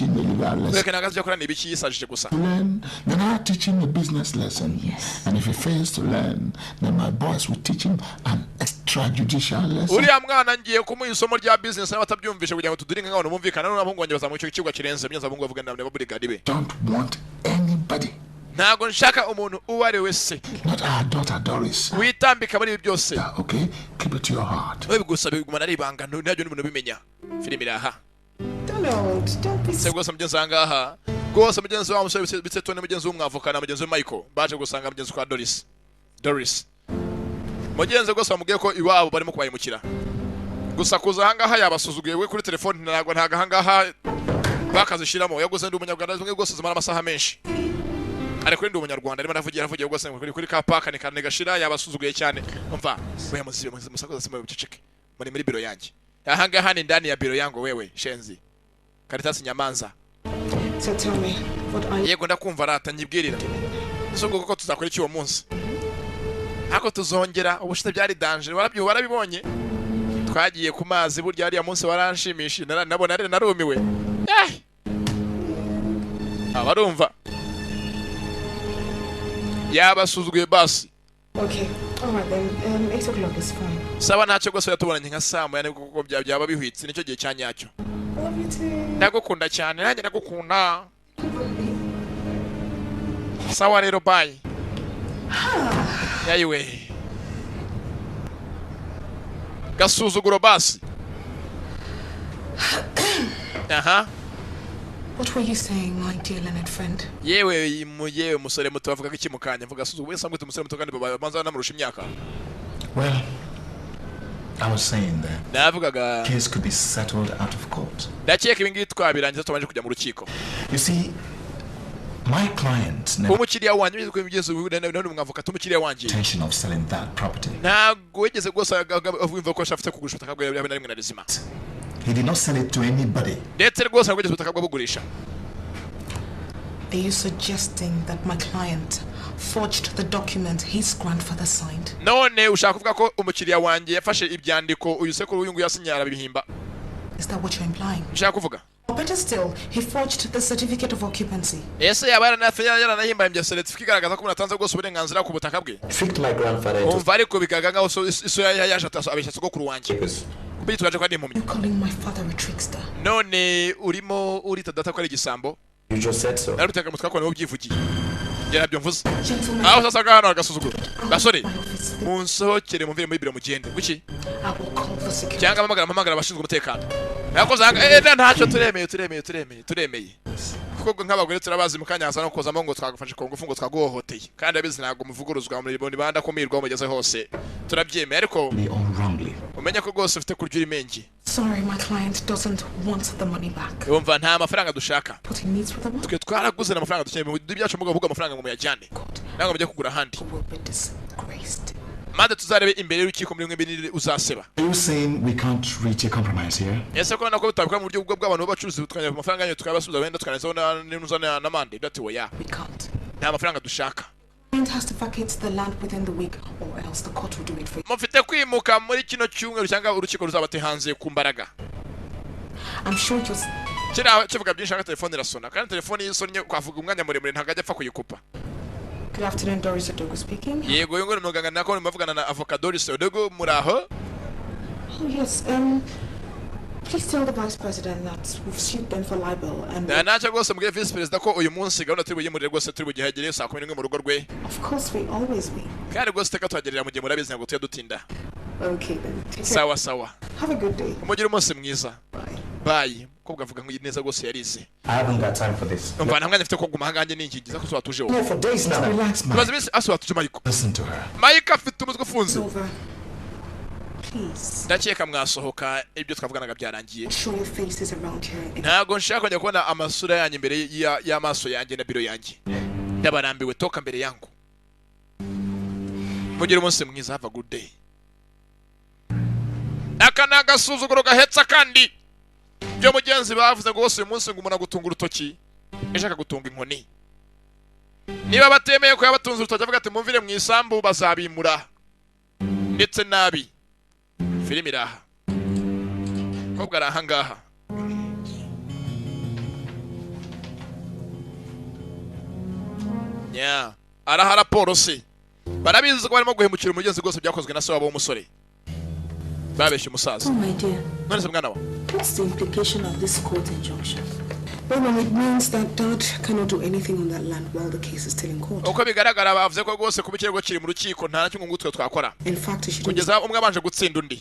Speaker 1: Mureke nagazi yakora n'ibiki yisajije gusa.
Speaker 2: Learn, then I'll teach him a business lesson.
Speaker 9: Yes.
Speaker 2: And if he fails to learn, then my boys will teach him an extrajudicial lesson.
Speaker 1: Uriya mwana ngiye kumuha isomo rya business nawe atabyumvishe kugira ngo tuduringe nk'abantu bumvikana n'abahungu banjye bazamuye icyo kigo kirenze byanza abahungu bavuga nabo bodyguard be.
Speaker 2: Don't want anybody.
Speaker 1: Ntago nshaka umuntu uwo ari wese.
Speaker 2: Not our daughter Doris.
Speaker 1: Witambika muri ibi byose.
Speaker 2: Yeah, okay? Keep it to your heart.
Speaker 1: Wewe gusa bigumana ari ibanga ntajyo n'umuntu bimenya. Filimi iraha.
Speaker 9: Don't be
Speaker 1: Se gusa mugenzi wangaha. Gusa mugenzi wa musore bitse tone mugenzi w'umwavoka na mugenzi wa Michael baje gusanga mugenzi kwa Doris. Mugenzi gusa bamubwiye ko iwabo barimo kubayimukira. Gusa kuza hangaha yabasuzuguye we kuri telefone ntago hangaha bakazishiramo yaguze ndi umunyarwanda zimwe gose zimara amasaha menshi. Ariko ndi umunyarwanda arimo aravugira gose kuri ka park ni kane gashira yabasuzuguye cyane. Umva we musakoza simwe buceceke. Muri biro yanjye. Hangaha ni ndani ya biro yangu wewe shenzi. Karitasi Nyamanza.
Speaker 7: So tell me, what are you...
Speaker 1: Yego ndakumva rata nyibwirira. Soko koko tuzakora iki uwo munsi. Hako tuzongera ubushite byari danger warabibonye. Twagiye ku mazi burya ari ya munsi waranshimishi nabona ari narumiwe. Abarumva. Yabasuzuguye basi.
Speaker 7: Okay, alright then, 8 o'clock is fine.
Speaker 1: Saba ntacyo gose yatubonanye nka Sam yani kuko byaba bihwitse nicyo gihe cyanyacyo.
Speaker 7: Love you too.
Speaker 1: Ndagukunda cyane nanjye ndagukunda. Sawa rero bye. Yayiwe. Gasuzuguro basi. Aha.
Speaker 7: What were you saying, my dear Leonard friend?
Speaker 1: Yewe musore muto avuga iki mukanya avuga suzuguro wese ngwite umusore muto kandi babanza namurusha imyaka.
Speaker 8: Well, I was saying that
Speaker 1: Navugaga
Speaker 8: case could be settled out of court.
Speaker 1: ndakeka ibingi twabirangiza tubanje kujya mu rukiko.
Speaker 8: You see, my client never
Speaker 1: Umukiriya wanjye bize ko ibigezo none umwavoka tumukiriya wanjye.
Speaker 8: intention of selling that property.
Speaker 1: Ntago wigeze gose avuga ko ashafite kugurisha ubutaka bwe yabe narimwe na rizima.
Speaker 8: He did not sell it to anybody.
Speaker 1: Ndetse rwose ntabwo ubutaka bwo bugurisha.
Speaker 7: Are you suggesting that my client forged the document his grandfather signed?
Speaker 1: None ushaka kuvuga ko umukiriya wanjye yafashe ibyandiko uyu sekuru uyu nguyu yasinyara bihimba.
Speaker 7: Is that what you're implying?
Speaker 1: Ushaka kuvuga?
Speaker 7: Or better still, he forged the certificate of occupancy.
Speaker 1: Ese yaba yaranahimba imbya certificate igaragaza ko unatanze rwose uburenganzira ku butaka bwe.
Speaker 6: Tricked my grandfather into
Speaker 1: Umva ariko bigaga ngaho iso yaje abeshya sogokuru wanjye.
Speaker 6: papers.
Speaker 1: Kubita twaje kwa impumyi.
Speaker 7: You're calling my father a trickster.
Speaker 1: None urimo urita data ko ari igisambo.
Speaker 6: You just said so.
Speaker 1: Naruteka mutwe ko niwo byivugiye. Yarabyo mvuze.
Speaker 7: Gentlemen,
Speaker 1: Aho sasa gahano agasuzuguro. Basore.
Speaker 7: my office.
Speaker 1: Munsohokere mumvire muri biro mugende. Kuki?
Speaker 7: I will call the security.
Speaker 1: Cyangwa amagara abashinzwe umutekano. Yakoze hanga ntacyo turemeye. Kuko nk'abagore turabazi mukanya hasa no kozamo ngo twagufashe ku ngufu ngo twaguhohoteye. Kandi abizi ntago muvuguruzwa muri bondi banda kumirwa mugeze hose. Turabyemeye ariko
Speaker 8: They all wrongly.
Speaker 1: umenya ko rwose ufite kurya imenge.
Speaker 7: Sorry, my client doesn't want the money back.
Speaker 1: Umva nta mafaranga dushaka.
Speaker 7: What he needs for the money
Speaker 1: Twe twaraguze amafaranga dukeneye mu byacu mugavuga amafaranga ngo muyajyane. Ntabwo mujye kugura handi.
Speaker 7: will be disgraced.
Speaker 1: Mande tuzarebe imbere y'urukiko muri mwembi uzaseba.
Speaker 8: Are you saying we can't reach a compromise here?
Speaker 1: Ese ko nako bitabikwa mu buryo bw'abantu b'abacuruzi twanya amafaranga yanyu tukabasubiza wenda tukanazaho na mande dati oya.
Speaker 7: We can't.
Speaker 1: Nta mafaranga dushaka.
Speaker 7: Client has to vacate the land within the week, or else the court will do it for you.
Speaker 1: Mufite kwimuka muri kino cyumweru cyangwa urukiko ruzabate hanze ku mbaraga.
Speaker 7: I'm sure you'll...
Speaker 1: Kira kivuga byinshi nka telefone irasona kandi telefone yisonnye kwavuga umwanya muremure ntago ajya apfa kuyikupa.
Speaker 7: Good afternoon, Doris Odogo speaking.
Speaker 1: Yego yongore muganga nako muvugana na avocat Doris Odogo muraho.
Speaker 7: Oh, yes, please tell the vice president that we've sued them for libel and...
Speaker 1: Nacha rwose mbwiye vice president ko uyu munsi gahunda turi buyimurire rwose turi bugihagere saa 11 mu rugo rwe.
Speaker 7: Of course, we always win.
Speaker 1: Kandi rwose teka twagerera mu gihe murabizi ngo tuye dutinda.
Speaker 7: Okay, then. Take care.
Speaker 1: Sawa.
Speaker 7: Have a good day.
Speaker 1: Umugire umunsi mwiza.
Speaker 7: Bye.
Speaker 1: Bye. Kobwa avuga ngo neza rwose yarize.
Speaker 8: I haven't got time for this.
Speaker 1: Umva nta mwanya mfite ko guma hangange n'inkingiza ko twatuje
Speaker 8: No,
Speaker 1: wowe.
Speaker 8: for days now. Relax, man.
Speaker 1: Tumaze iminsi aswatuje Mike.
Speaker 8: Listen to her.
Speaker 1: Mike afite umutwe
Speaker 7: It's
Speaker 1: ufunze.
Speaker 7: over. Please.
Speaker 1: Ndakeka mwasohoka ibyo twavuganaga byarangiye.
Speaker 7: Show your faces around here.
Speaker 1: Ntago nshaka kujya kubona amasura yanyu imbere y'amaso yanjye na biro yanjye. Ndabarambiwe toka mbere yangu. Mugire umunsi mwiza, have a good day. Aka nagasuzuguro gahetsa kandi byo mugenzi bavuze ngo bose uyu munsi ngo umuntu agutunga urutoki ejo akagutunga inkoni niba batemeye ko yabatunze urutoki avuga ati mumvire mu isambu bazabimura ndetse nabi filimi iraha kobwa ari ahangaha araha raporo se barabizi ko barimo guhemukira umugenzi rwose byakozwe na se wabo w'umusore babeshye umusaza none se mwana wa
Speaker 7: What's the implication of this court injunction? Well, it means that Dad cannot do anything on that land while the case is still in court.
Speaker 1: uko bigaragara bavuze ko rwose kuba ikirego kiri mu rukiko nta nakimwe ngutwe twakora
Speaker 7: In fact, he should
Speaker 1: kugeza umwe abanje gutsinda undi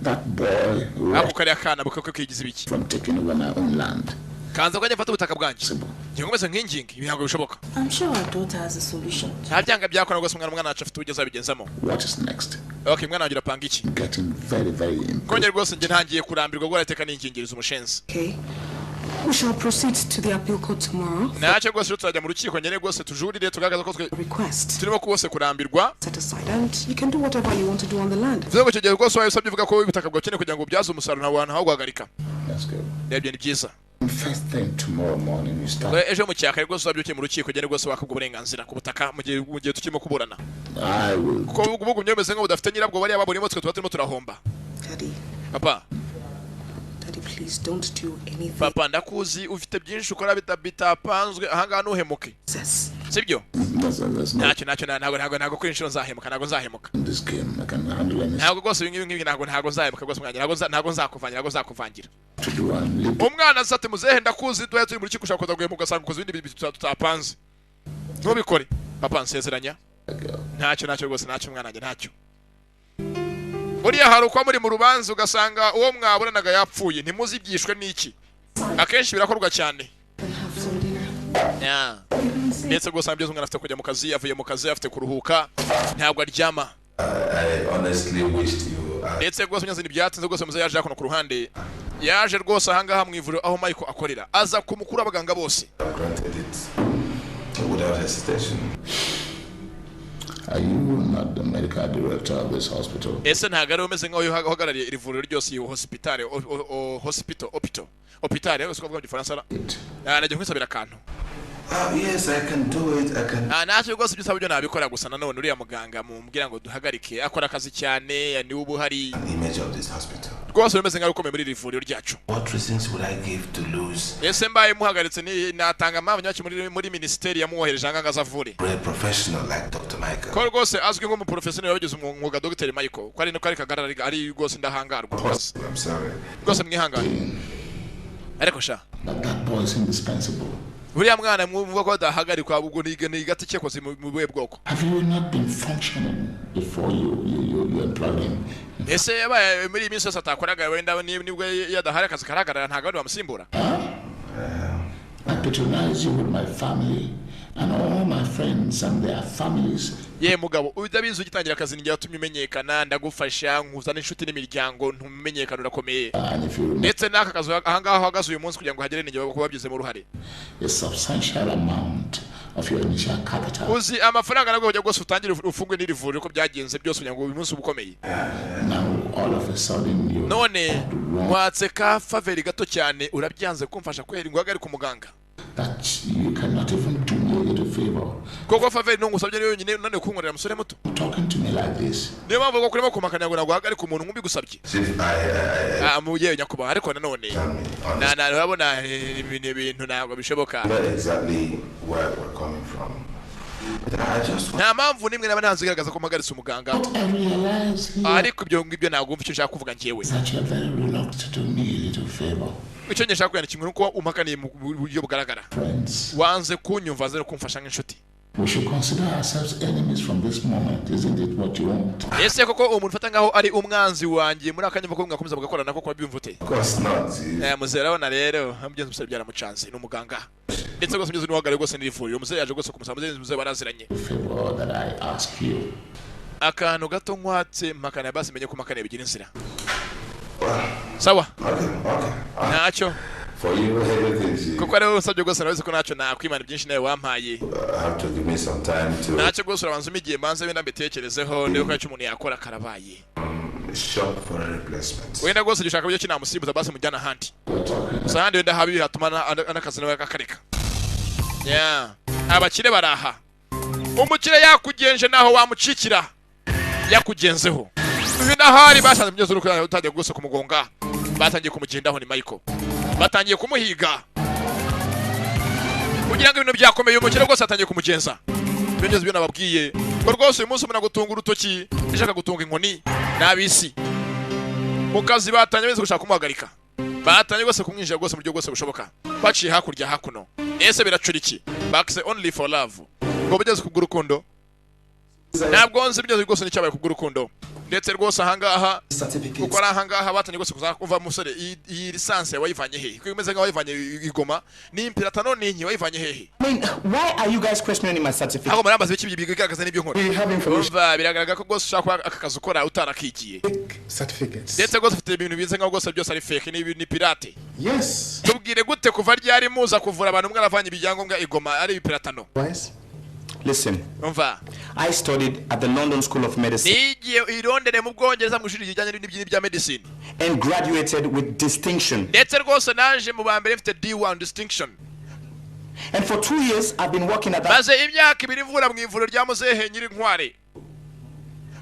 Speaker 2: That boy
Speaker 1: ako kari akana bukako kigize ibiki
Speaker 2: from taking over my own land.
Speaker 1: kanza ko afata ubutaka bwanjye ngomeze nk'ingingi ibihango bishoboka
Speaker 9: I'm sure our daughter has a solution.
Speaker 1: nta byanga byakora rwose umwana wacu afite ubugeza bigenzamo
Speaker 2: What is next?
Speaker 1: okay mwana wagira panga iki
Speaker 2: Getting very, very impatient.
Speaker 1: kongera rwose nge ntangiye kurambirwa gwa rateka n'ingingirizo umushenzi
Speaker 7: Okay. We shall proceed to the appeal court tomorrow.
Speaker 1: ntacyo rwose tuzajya mu rukiko nyene rwose tujurire tugaragaza ko twe
Speaker 7: Request
Speaker 1: turimo kubose kurambirwa
Speaker 7: set aside, and you can do whatever you want to do on the land.
Speaker 1: vuze ko cyo rwose wayo usabye uvuga ko ubutaka bwakeneye kugira ngo ubyaze umusaruro nta aho guhagarika
Speaker 2: That's good.
Speaker 1: ndebye ni byiza
Speaker 2: First thing tomorrow morning you start.
Speaker 1: ejo mu cyaka rwose usabye ukiye mu rukiko nyene rwose wakubwa uburenganzira ku butaka mu gihe tukimo kuburana
Speaker 2: I will.
Speaker 1: kuko ubugu nyemeze ngo budafite nyirabwo bari ababonemo twe tuba turimo turahomba
Speaker 7: Daddy,
Speaker 1: papa
Speaker 7: please don't do anything.
Speaker 1: papa ndakuzi ufite byinshi ukora bitapanzwe ahangaha ntuhemuke sibyo ntacyo ntabwo kuri inshuro nzahemuka ntabwo nzahemuka ntabwo rwose ibi ngibi ntabwo nzahemuka rwose mwanjye ntabwo nzakuvangira umwana ati muzehe ndakuzi tuba turi muri kiko ushaka kuza guhemuka ugasanga ukoze ibindi bintu tutapanze ntubikore papa nsezeranya ntacyo rwose ntacyo mwana wanjye ntacyo buriya hari uko muri mu rubanza ugasanga uwo mwaburanaga yapfuye ntimuzi ibyishwe n'iki akenshi birakorwa cyane ndetse rwose nabyo umwana afite kujya mu kazi avuye mu kazi afite kuruhuka ntabwo aryama ndetse rwose nyazindi byatinze rwose muze yaje hakuno ku ruhande yaje rwose ahangaha mu ivuriro aho Michael akorera aza kumukura abaganga bose
Speaker 2: Are you not the medical director of this hospital?
Speaker 1: Ese ntago ari umeze nkaho uhagarariye iri vuriro ryose iyi hospital hospital yo siko bwa Faransa najye nkwisabira akantu
Speaker 2: Yes, I can do it. I can.
Speaker 1: Ntacyo rwose ibyo usaba byo nabikora gusa nanone uriya muganga mumbwira ngo duhagarike akora akazi cyane ni ubu hari
Speaker 2: Image of this hospital.
Speaker 1: rwose umeze nkaho ukomeye muri iri vuriro ryacu
Speaker 2: What reasons would I give to lose?
Speaker 1: Ese mbaye muhagaritse ni natanga mpamvu nyaki muri ministeri yamuwohereje anga ngazavure
Speaker 2: A professional like Dr. Michael.
Speaker 1: ko rwose azwi nko mu professional wabigize umwuga Dr. Michael ko ari no kari kagarara ari rwose ndahangarwa
Speaker 2: I'm sorry.
Speaker 1: rwose mwihangane ariko sha
Speaker 2: That boy is indispensable.
Speaker 1: uriya mwana mwumva ko adahagarikwa ubwo ni gati cyekoze mu buye bwoko
Speaker 2: Have you not been functioning before you employed him?
Speaker 1: ese yabaye muri iyi minsi yose atakoraga wenda nibwo yadahari akazi karagarara ntabwo ari wamusimbura
Speaker 2: I patronize you with my family and all my friends and their families.
Speaker 1: ye mugabo udabizi ugitangira akazi ninjye yatumye umenyekana ndagufasha nkuzana inshuti n'imiryango ntumenyekana urakomeye ndetse n'aka kazi ahangaha hagaze uyu munsi kugira ngo hagere ninjye kuba byizemo uruhare
Speaker 2: A substantial amount of your initial capital.
Speaker 1: uzi amafaranga nabwo ujya rwose utangire ufungwe n'iri vuriro ko byagenze byose kugira ngo uyu munsi ubukomeye
Speaker 2: Now all of a sudden you
Speaker 1: none mwatse ka faveri gato cyane urabyanze kumfasha kweri ngo hagarike umuganga
Speaker 2: that you cannot even do me a little favor.
Speaker 1: koko faveri no ngusabye niyo nyine none kunkorera musore muto
Speaker 2: Talking to me like this.
Speaker 1: niyo mpamvu ko kurimo kumakanya ngo naguhagarike umuntu nk'umbi gusabye mugiye nyakubaha ariko nanone urabona ibintu ntabwo bishoboka
Speaker 2: Exactly where we're coming from.
Speaker 1: nta mpamvu nimwe naba ntazigaragaza ko mpagaritse umuganga ariko ibyo ngibyo ntabwo wumva icyo nshaka kuvuga njyewe icyo nshaka kugira kimwe nuko umpakaniye mu buryo bugaragara wanze kunyumva no kumfasha nk'inshuti
Speaker 2: We should consider ourselves enemies from this moment, isn't it what you want?
Speaker 1: ese koko umuntu ufata ngaho ari umwanzi wanjye muri akanya ko mwakomeza mugakorana koko babyumva ute
Speaker 2: Of course not.
Speaker 1: muzera abona rero mugenzi musore byaramucanze n'umuganga ndetse rwose mugeze n'uwagare rwose n'ivuriro muze yaje rwose kumusaba mugenzi muze baraziranye
Speaker 2: Favor that I ask you.
Speaker 1: akantu gato nkwatse mpakana basi menye ko mpakana bigira inzira sawa ntacyo
Speaker 2: For you, everything.
Speaker 1: kuko rero usabye rwose nawe ko ntacyo nakwimana byinshi nawe wampaye
Speaker 2: Have to give me some time to.
Speaker 1: ntacyo rwose urabanza umigiye manze wenda mbitekerezeho niba ko icyo umuntu yakora karabaye
Speaker 2: shop for a replacement.
Speaker 1: Wenda rwose gishaka buryo kinamusimbuza basi mujyana ahandi. Gusa ahandi wenda habi hatuma n'akazi nawe kakareka. Yeah. Abakire baraha. Umukire yakugenje naho wamucikira. Yakugenzeho. Uyu nahari basanze mugeze uruko utajya gose kumugonga. Batangiye kumugendaho ni Michael. Batangiye kumuhiga. Kugira ngo ibintu byakomeye umukire rwose atangiye kumugenza. Byongeze byo nababwiye. Ko rwose uyu munsi umuntu agutunga urutoki, ishaka gutunga inkoni n'abisi. Mukazi batangiye beze gushaka kumuhagarika. Batangiye gose kumwinjira gose mu buryo bwose bushoboka. Baciye hakurya hakuno. Ese biracura iki? Bax only for love. Ngo bigeze kubw'urukundo. Ntabwo nzi bigeze rwose n'icyabaye kubw'urukundo. Ndetse rwose ahangaha kuko ari ahangaha batangiye gose kuva musore iyi lisansi wayivanye hehe? Ko imeze nka wayivanye igoma ni impirata none inyi wayivanye hehe?
Speaker 8: I mean, why are you guys questioning my certificate?
Speaker 1: Aho marambaza biki bigaragaza n'ibyo nkora. Umva biragaragara ko gose ushaka akakazi ukora utarakigiye.
Speaker 2: Certificates.
Speaker 1: Ndetse gose ufite ibintu bize nka gose byose ari fake ni pirate.
Speaker 2: Yes.
Speaker 1: Tubwire gute kuva ryari muza kuvura abantu mwaravanye ibyangombwa igoma ari ibipirata no?
Speaker 2: Wise.
Speaker 8: Listen,
Speaker 1: Umva.
Speaker 8: I studied at the London School of Medicine
Speaker 1: Nigiye irondere mu Bwongereza mu ishuri rijyanye n'ibya medicine.
Speaker 8: and graduated with distinction.
Speaker 1: Ndetse rwose naje mu bambere mfite D1 distinction.
Speaker 8: And for 2 years, I've been working at that.
Speaker 1: Maze imyaka ibiri mvura mu ivuriro rya Muzehe nyiri Nkware.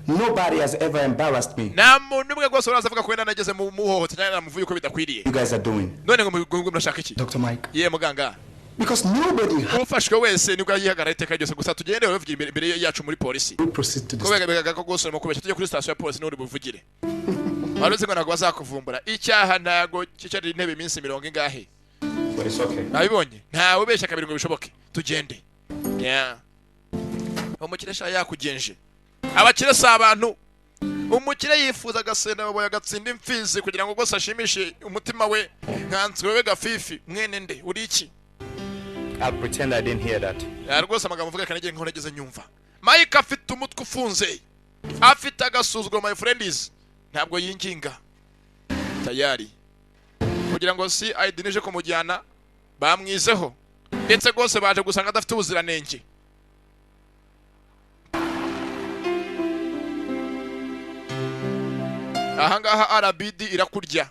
Speaker 8: Nobody has ever embarrassed me.
Speaker 1: Nta muntu umwe rwose urazavuga ko wenda nageze mu muhohotera cyane namuvuye uko bidakwiriye.
Speaker 8: You guys are doing.
Speaker 1: None ngo murashaka iki?
Speaker 8: Dr. Mike.
Speaker 1: Ye muganga.
Speaker 8: Because nobody
Speaker 1: Ufashwe wese nibwo yihagarara iteka ryose gusa tugende bavugira imbere yacu muri polisi.
Speaker 2: will proceed to this.
Speaker 1: Kubega ko gose mu kubesha tujye kuri station ya polisi n'uri buvugire. Waruze ngo ntabwo bazakuvumbura. Icyaha ntago cyicari intebe iminsi 70 ingahe.
Speaker 8: But it's okay.
Speaker 1: Nabibonye. Ntawe ubeshya kabiri ngo bishoboke. Tugende. Yeah. Umukiresha yakugenje. Abakire sa abantu. Umukire yifuza gasenda baboya gatsinda imfizi kugira ngo gose ashimishe umutima we nkanzwe we gafifi mwene nde uri iki?
Speaker 6: I'll pretend I didn't hear that.
Speaker 1: Rwose amagambo mvuga kanege nko nageze nyumva. Mike afite umutwe ufunze. Afite agasuzuguro my friends. Ntabwo yinginga. Tayari. Kugira ngo si ID nije kumujyana bamwizeho. Ndetse gose baje gusanga adafite ubuziranenge. Ahangaha RBD irakurya.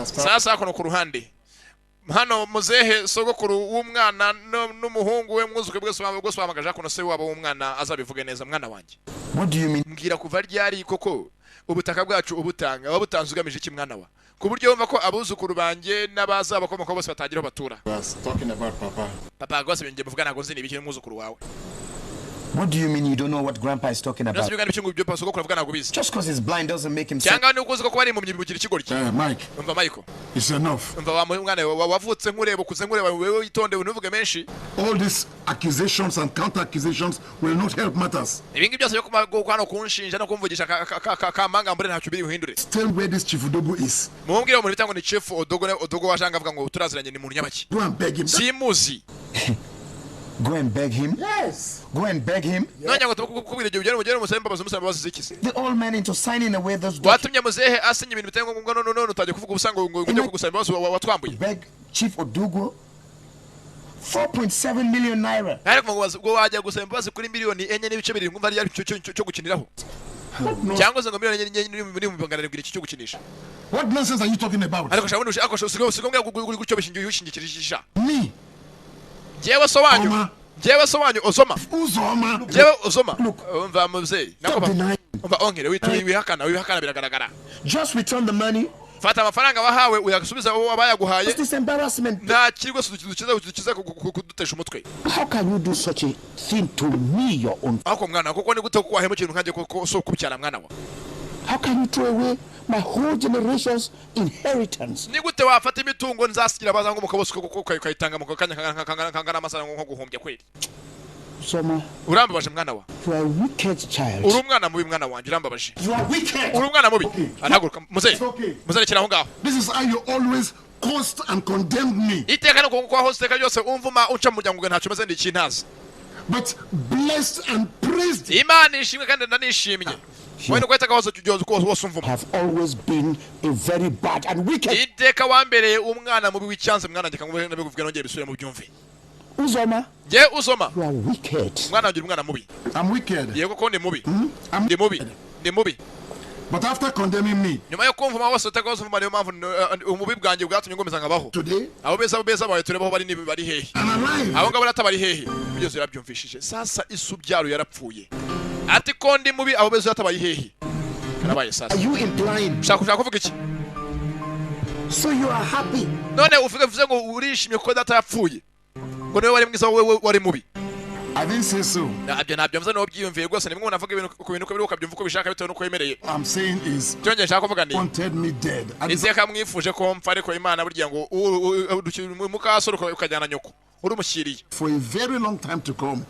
Speaker 1: Sasa kono ku ruhande. Hano Muzehe sogokuru w'umwana n'umuhungu we mwuzuke bwese bamagaje kuno se wabo w'umwana azabivuge neza mwana wanje.
Speaker 4: What do you mean?
Speaker 1: Mbwira kuva ryari koko ubutaka bwacu ubutanga wabutanze ugamije iki mwana wa? Ku buryo wumva ko abuzukuru banje n'abaza bakomoka bose batagira batura.
Speaker 2: Talking about Papa.
Speaker 1: Papa gose binge muvuga nago nzi nibiki mwuzukuru wawe.
Speaker 4: What do you mean you don't know what Grandpa is talking about?
Speaker 1: Nasubika n'ibyo ngubyo pa sogokuru avuga nago bizi.
Speaker 4: Just because he's blind doesn't make him sick.
Speaker 1: Cyangwa nuko uzi ko bari mu myibugira ikigoryi.
Speaker 2: Mike.
Speaker 1: Umva Michael.
Speaker 2: It's enough.
Speaker 1: Umva wa mwana wavutse nkureba ukuze nkureba wewe itonde unuvuge menshi.
Speaker 2: All these accusations and counter accusations will not help matters.
Speaker 1: Ibingi byose byo kwano kunshinja no kumvugisha kamanga mbere ntacyo biri buhindure.
Speaker 2: Tell where this Chief Odogo is.
Speaker 1: Mumbwire umuntu bitango ni Chief Odogo washanga avuga ngo turaziranye ni muntu nyabaki.
Speaker 2: Go and beg him.
Speaker 1: Simuzi.
Speaker 4: Go and beg him?
Speaker 2: Yes.
Speaker 4: Go and beg him?
Speaker 1: Nanya ngo tukubwire ibyo byari mugere musemba bazi zikisi.
Speaker 4: The old man into signing away those documents.
Speaker 1: Watumye Muzehe asinya ibintu bitengo ngo none utaje kuvuga ubusango ngo ujye kugusaba bazo watwambuye.
Speaker 4: Beg Chief Odogo 4.7 million naira.
Speaker 1: Ariko ngo wajya gusaba bazo kuri miliyoni 4.2 ngumva ari cyo gukiniraho. Cyangwa se ngo miliyoni muri mu bangana bwira cyo gukinisha.
Speaker 2: What nonsense are you talking about?
Speaker 1: Ariko shabona ushaka sigombwa gucyo bishingiye ushingikirishije.
Speaker 2: Me.
Speaker 1: Jewe so wanyu. Jewe so wanyu Ozoma.
Speaker 2: Uzoma.
Speaker 1: Jewe Ozoma. Umva Muzehe. Umva ongere wihakana biragaragara.
Speaker 8: Just return the money.
Speaker 1: Fata amafaranga wahawe uyasubiza abayaguhaye.
Speaker 8: What's this embarrassment?
Speaker 1: Nta kirwe dukiza kudutesha umutwe.
Speaker 4: How can you do such a thing to me, your own?
Speaker 1: Ako mwana kuko ni gute ko wahemo ikintu nkanje ko so kubyara mwana wa.
Speaker 4: How can you throw away my whole generation's inheritance?
Speaker 1: Ni gute wafata imitungo nzasigira baza ngo mukabose ko kayitanga mu kanya kangana amasara nko guhombya kweli.
Speaker 4: Soma,
Speaker 1: Urambabaje mwana wa.
Speaker 4: you are a wicked child.
Speaker 1: Uri umwana mubi mwana wanje urambabaje.
Speaker 2: You are wicked.
Speaker 1: Uri umwana mubi. Anaguruka Muzehe. Muzehe kira aho ngaho.
Speaker 2: This is how you always cursed and condemned me.
Speaker 1: Iteka no kwa hose ka byose umvuma uca mu muryango ntacyo maze ndi kintazi.
Speaker 2: But blessed and praised.
Speaker 1: Imana ishimwe kandi ndanishimye. Wene kweta kahoze cyozo ko wose umvuma.
Speaker 4: Have always been a very bad and wicked.
Speaker 1: Iteka wambereye umwana mubi w'icyanze mwana ndeka ngo nabikuvuga nongeye bisubire mu byumve.
Speaker 4: Uzoma,
Speaker 1: Je Uzoma.
Speaker 4: you are wicked.
Speaker 1: Mwana wanjye umwana mubi.
Speaker 2: I'm wicked.
Speaker 1: Yego ko ndi mubi. Ndi mubi.
Speaker 10: But after condemning me,
Speaker 1: nyuma yo kumva wose utagoze umva niyo mpamvu umubi bwanjye bwatumye ngomeza ngabaho
Speaker 10: today,
Speaker 1: abo beza bawe turebaho bari nibi bari hehe abo ngabo natabari hehe byose yarabyumvishije sasa isubyaro yarapfuye ati ko ndi mubi abo beza yatabaye hehe karabaye sasa
Speaker 2: Are you implying?
Speaker 1: ushaka kuvuga iki
Speaker 2: So you are happy?
Speaker 1: none uvuze ngo urishimye ko data yapfuye ngo niwe wari mwiza wowe wari mubi
Speaker 10: I didn't say so.
Speaker 1: ntabyo mvuze no byiyumviye rwose nimwe navuga ibintu ku bintu ko biri ukabyumva uko bishaka bitewe nuko yemereye
Speaker 10: I'm saying is,
Speaker 1: cyongeye nshaka kuvuga ni
Speaker 10: wanted me dead.
Speaker 1: Iteka mwifuje ko mpfa ariko Imana burya ngo mukasoro ukajyana nyoko uri umushyiriye
Speaker 10: For a very long time to come.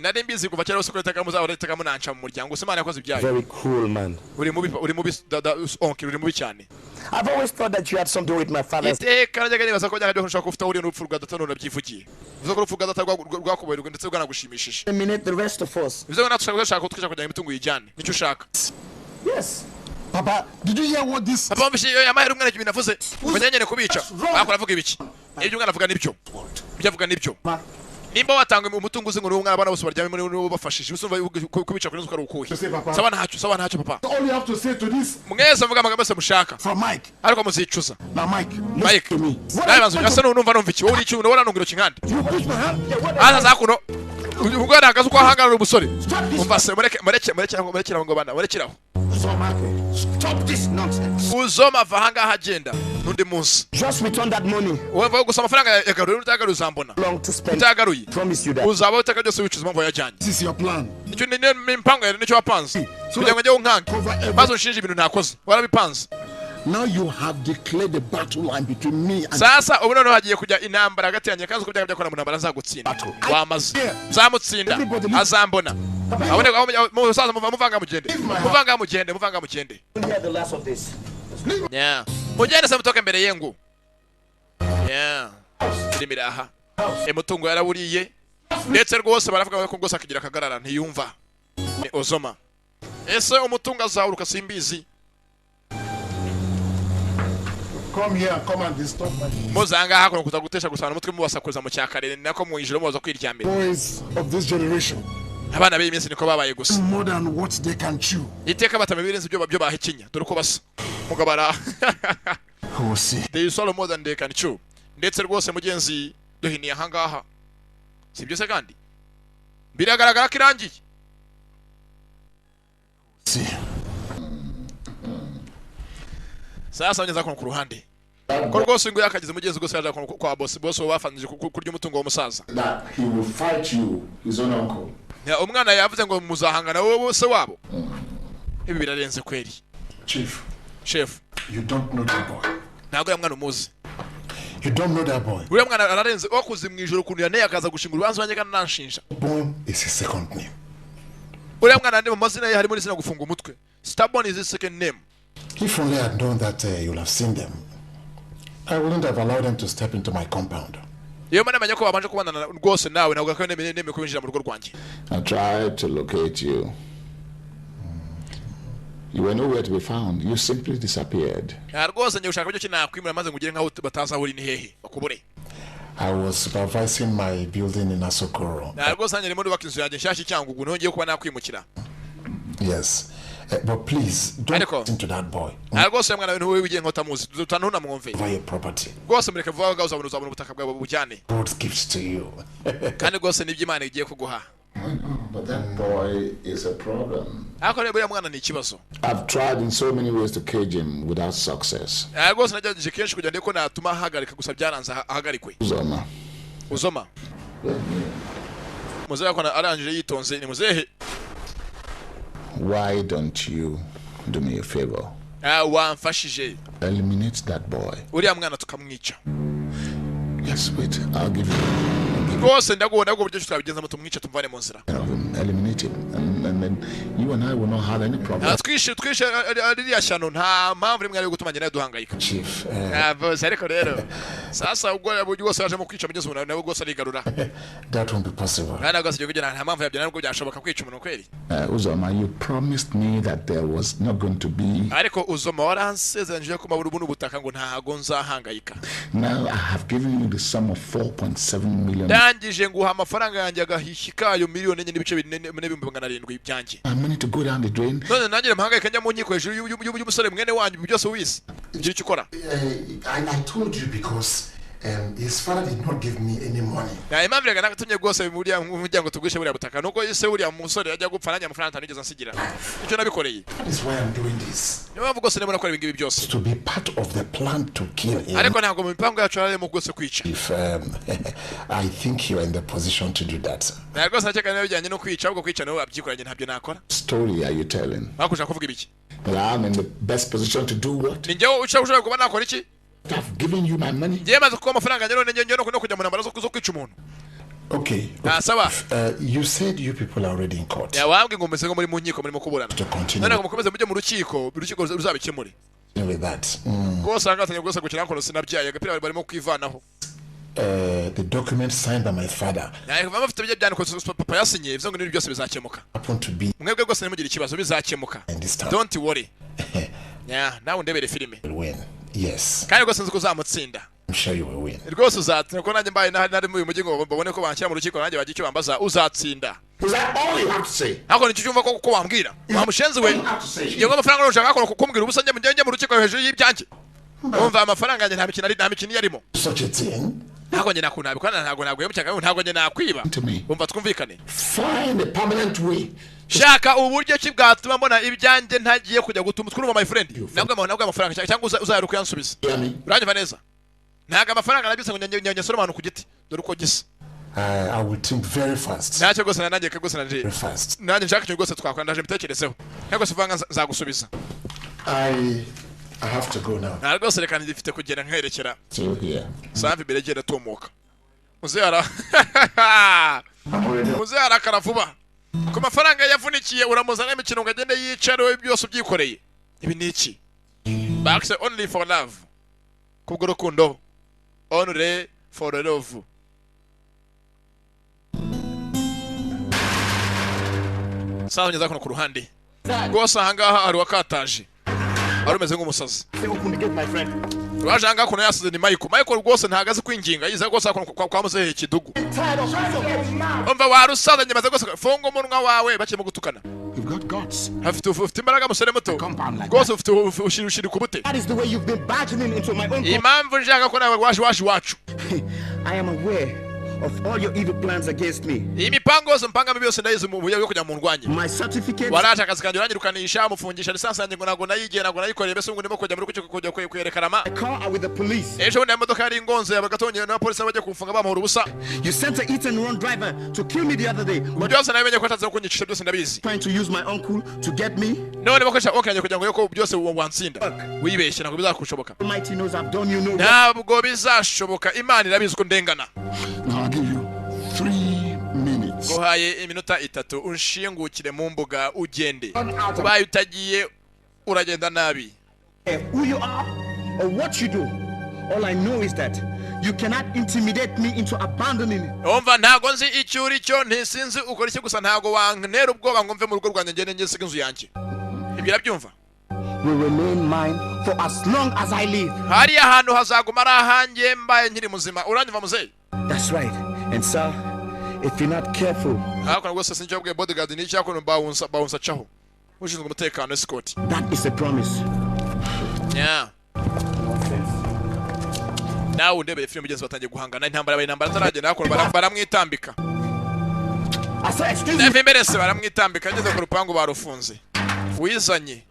Speaker 1: nari mbizi kuva kera ko iteka muzahora iteka munanca mu muryango Imana yakoze ibyayo
Speaker 8: Very cruel, man.
Speaker 1: uri mubi onki uri mubi cyane
Speaker 8: I've always thought that you had something with my father.
Speaker 1: iteka najyaga nibaza ko byanga byo nshaka ufite uri n'urupfu rwa data none byivugiye uvuze ko urupfu rwa data rwakubayeruka ndetse rwanagushimishije
Speaker 8: Eliminate the rest of us.
Speaker 1: bivuze ko natwe dushaka kutwisha kugira imitungo yijyane nicyo ushaka
Speaker 8: Yes.
Speaker 10: Papa, did you hear what this?
Speaker 1: papa mbishye yamaye umwana ibintu navuze umenyanye kubica akora avuga ibiki ibyo umwana avuga nibyo ibyo avuga nibyo nimba watanga umutungo uzi ngo ni umwana abana bose baryamye muri bafashije usumva kubica kuri nzuka rukuye saba ntacyo papa
Speaker 10: All you have to say to this
Speaker 1: mwese mvuga amagambo yose mushaka
Speaker 10: from Mike.
Speaker 1: ariko muzicuza
Speaker 10: Now, Mike,
Speaker 1: Mike
Speaker 10: listen to me.
Speaker 1: nawe banzu asa numva iki wowe uri iki ubona nungiro kinkandi
Speaker 10: You push my hand. Yeah, what?
Speaker 1: asa zakuno ubwo nagaze uko ahangana umusore umva se murekeraho ngo bana murekeraho
Speaker 8: Stop this nonsense.
Speaker 1: uzoma va hangaha agenda n'undi munsi
Speaker 8: Just return that money.
Speaker 1: wowe gusa amafaranga yagaruye utagaruye uzambona
Speaker 8: Long to spend.
Speaker 1: utagaruye
Speaker 8: Promise you that.
Speaker 1: uzaba utaka byose wicuza impamvu yajyanye
Speaker 10: This is your plan.
Speaker 1: icyo ni impango yawe nicyo wapanze kugira ngo njye unkange maze unshinje ibintu ntakoze warabipanze
Speaker 10: Now you have declared the battle line between me and
Speaker 1: sasa ubu noneho hagiye kujya intambara hagati yanjye kandi uko byaba byakora mu ntambara azagutsinda wamaze uzamutsinda azambona musaza muvanga mugende
Speaker 8: Hear the last of this.
Speaker 1: mugende se mutoke mbere yengu irimo iraha umutungo yaraburiye ndetse rwose baravuga ko rwose akagira akagarara ntiyumva ni ozoma ese umutungo azawuruka simbizi
Speaker 10: come here, come and disturb my
Speaker 1: muzanga hakuno kutagutesha gusana umutwe mubasakuza mu cyakarere nako mu ijoro mubaza kwiryamira
Speaker 10: boys of this generation.
Speaker 1: abana b'iyi minsi niko babaye gusa
Speaker 10: More than what they can chew.
Speaker 1: iteka batama ibirenze byo bahekinya dore uko basa mugabara
Speaker 10: We'll see.
Speaker 1: they swallow more than they can chew ndetse rwose mugenzi duhiniye ahangaha si byose kandi biragaragara ko irangiye
Speaker 10: See.
Speaker 1: sasa ngeza ku ruhande ko rwose ngo yakagize mugenzi rwose yaje kwa boss bafanije kurya umutungo w'umusaza
Speaker 2: That he will fight you, his own uncle.
Speaker 1: umwana yavuze ngo muzahangana wowe bose wabo ibi birarenze kweri chef
Speaker 10: You don't know that boy.
Speaker 1: ntabwo ya mwana umuzi
Speaker 10: You don't know that boy.
Speaker 1: uriya mwana ararenze wakuze mu ijoro ukuntu yaneye akaza gushinga urubanza wanjye kandi nanshinja
Speaker 10: Born is his second name.
Speaker 1: uriya mwana ndi mu mazina ye harimo n'izina gufunga umutwe Stubborn is his second name.
Speaker 10: If only I had known that you'll have seen them, I wouldn't have allowed them to step into my compound.
Speaker 1: Iyo mana menya ko babanje kubana rwose nawe ntabwo ko neme kwinjira mu rugo rwanjye.
Speaker 2: I tried to locate you. You were nowhere to be found. You simply disappeared.
Speaker 1: Rwose njye ushaka byo kinakwimura maze ngugire nkaho bataza huri ni hehe bakubure.
Speaker 10: I was supervising my building in Asokoro.
Speaker 1: Rwose njye muri bakinzu yanjye nshyashya cyangugu niho ngiye kuba nakwimukira.
Speaker 10: Yes. But please don't listen to that boy.
Speaker 1: Rwose mwana wewe wigiye nkotamuzi tutanuna mwumve.
Speaker 10: For your property.
Speaker 1: Rwose mureke vuba gaza uzabona ubutaka bwawe bujyane.
Speaker 10: God gives to you.
Speaker 1: Kandi rwose nibyo Imana igiye kuguha.
Speaker 2: But that boy is a problem.
Speaker 1: I've
Speaker 2: tried in so many ways to cage him without success.
Speaker 1: Uzoma.
Speaker 2: Why don't you do me a favor? Eliminate that boy. Yes, wait, I'll give you. Eliminate him, and then you and I will not have any problem. Chief,
Speaker 10: that won't be possible.
Speaker 2: Uzoma, you promised me that there was not going to be. Now I have given you the sum of 4.7 million.
Speaker 1: byanjye
Speaker 2: money to go down the drain.
Speaker 1: none nanjye mpangayika njya mu nkiko hejuru y'umusore mwene wanyu byose ubizi ugira icyo ukora.
Speaker 10: I told you because his father did not give me any money.
Speaker 1: impamvu reka nagatumye rwose buriya umuryango tugwishe buriya butaka nuko ise buriya musore yajya gupfa nanjye amafaranga atanigeze ansigira icyo nabikoreye.
Speaker 10: That is why I'm doing this.
Speaker 1: niyo mpamvu rwose ndabona ko ibi ngibi byose
Speaker 10: To be part of the plan to kill him.
Speaker 1: ariko ntabwo mu mipango yacu harimo rwose kwica.
Speaker 10: If I think you are in the position to do that.
Speaker 1: ntabwo rwose nakeka niba bijyanye no kwica ahubwo kwica niwe wabyikoranye ntabyo nakora.
Speaker 2: Story are you telling?
Speaker 1: bakushaka kuvuga ibiki?
Speaker 2: I'm in the best position to do what?
Speaker 1: ni njyewe ushobora kuba nakora iki?
Speaker 2: I've given you my money.
Speaker 1: njyewe maze kuba amafaranga njyewe njyewe no kujya mu ntambara zo kwica umuntu.
Speaker 10: Okay.
Speaker 1: Sawa.
Speaker 10: You said you people are already in court.
Speaker 1: wambwe ngo mumeze ngo muri mu nkiko murimo kuburana.
Speaker 10: To continue.
Speaker 1: none ngo mukomeze mujye mu rukiko ruzabikemure.
Speaker 10: With that.
Speaker 1: rwose ahangaha rwose gukina kono sinabyaye agapira barimo kwivanaho.
Speaker 10: The document signed by my father.
Speaker 1: bafite ibyo byandiko papa yasinye ivyo ngo n'ibyo byose bizakemuka.
Speaker 10: Happen to be.
Speaker 1: mwebwe rwose nimugire ikibazo bizakemuka. Don't worry. nawe ndebere filime.
Speaker 10: Win. Yes.
Speaker 1: kandi rwose nzi ko uzamutsinda.
Speaker 10: I'm sure you will win.
Speaker 1: rwose uzatsinda ko nanjye mbaye nari mu mujyi ngo babone ko banshyira mu rukiko nanjye bagira icyo bambaza uzatsinda.
Speaker 2: Is that all you have to say?
Speaker 1: Hako ni cyumva ko wambwira. Wamushenze we. Iyo amafaranga ushaka ko kumbwira ubusa njye mu rukiko hejuru y'ibyanjye. Umva amafaranga njye nta mikino yarimo.
Speaker 10: Such a thing.
Speaker 1: Ntabwo njye nakunabikora ntabwo yemukaka ntabwo njye nakwiba. Umva twumvikane.
Speaker 2: Find a permanent way.
Speaker 1: Shaka uburyo ki bwatuma mbona ibyanjye ntagiye kujya gutuma twuruma my friend. Nabwo amafaranga cyangwa uzayaruka yansubiza. Uranyumva neza? Ntabwo amafaranga nabise ngo njye soro abantu ku giti. Dore uko gisa.
Speaker 10: I will think very fast.
Speaker 1: Ntacyo gose nanjye kagose nanje.
Speaker 10: Very fast.
Speaker 1: Nanjye nshaka cyo gose twakora ndaje mbitekerezeho. Ntabwo sivanga zagusubiza.
Speaker 10: I have to go now.
Speaker 1: Ntabwo gose reka ndifite kugenda nkerekera.
Speaker 2: So here.
Speaker 1: Samvi biregera tumuka. Muzera. Muzera karavuba. Ku mafaranga yavunikiye uramuzana imikino ngo agende yicare byose ubyikoreye. Ibi ni iki? Back only for love. Kubwo rukundo. Only for love. Sawa nyaza kuno ku ruhande. Rwose ahangaha hari wakataje. Ari umeze nk'umusazi. Waje ahangaha kuno yasize ni Michael rwose ntagaze kwinginga yiza rwose kwa muzehe kidugu. Umva warusaza nyamaze rwose funga umunwa wawe bakimo gutukana.
Speaker 2: You've got guts.
Speaker 1: Ufite imbaraga musore muto. Rwose ufite ushiri kubute.
Speaker 8: That is the way you've been bargaining into my own.
Speaker 1: Impamvu njanga ko nawe wacu.
Speaker 8: I am aware of all your evil plans against me.
Speaker 1: Imipango yose mpanga byose ndayizi mu buryo bwo kujya mu ndwanye.
Speaker 8: My certificate.
Speaker 1: Waraje akazi kanjye uranyirukanisha mufungisha lisansi yanjye ngo nago nayigiye nago nayikoreye bese ngo ndimo kujya muri kujya kwerekana ma.
Speaker 8: I call with the police.
Speaker 1: Ejo ndi modoka yari ngonze abagatonye na polisi bajya kumfunga bamuhura ubusa.
Speaker 8: You sent a hit and run driver to kill me the other day.
Speaker 1: Byose nabimenye ko ataze kunyicisha byose ndabizi.
Speaker 8: Trying to use my uncle to get me.
Speaker 1: None bakoresha okanye kugira ngo yoko byose wansinda. Wibeshye ntabwo bizakushoboka.
Speaker 8: Almighty knows I've done you no.
Speaker 1: Ntabwo bizashoboka Imana irabizi ko ndengana.
Speaker 2: Now I'll give you 3 minutes.
Speaker 1: Gohaye iminota 3 unshingukire mu mbuga ugende. Kubaye utagiye uragenda nabi.
Speaker 8: Who you are or what you do, all I know is that you cannot intimidate me into abandoning me.
Speaker 1: Umva ntago nzi icyo uri cyo ntisinzi ukora iki gusa ntago wantera ubwoba ngo mve mu rugo rwanjye ngende ngesiga inzu yanjye. Ibyo byumva.
Speaker 8: Will remain mine for as long as I live.
Speaker 1: Hari ahantu hazaguma ari ahanjye mbaye nkiri muzima. Uranyumva muzehe?
Speaker 8: That's right. And sir, if you're not careful,
Speaker 1: hako rwose sinjye bwe bodyguard ni cyako bounce chaho. Ushinzwe umutekano escort.
Speaker 8: That is a promise.
Speaker 1: Yeah. Now ndebe film mugenzi batangiye guhangana intambara ataragenda hako baramwitambika.
Speaker 8: Asa excuse me.
Speaker 1: Ndemberese baramwitambika ageze ku rupangu barufunze. Wizanye.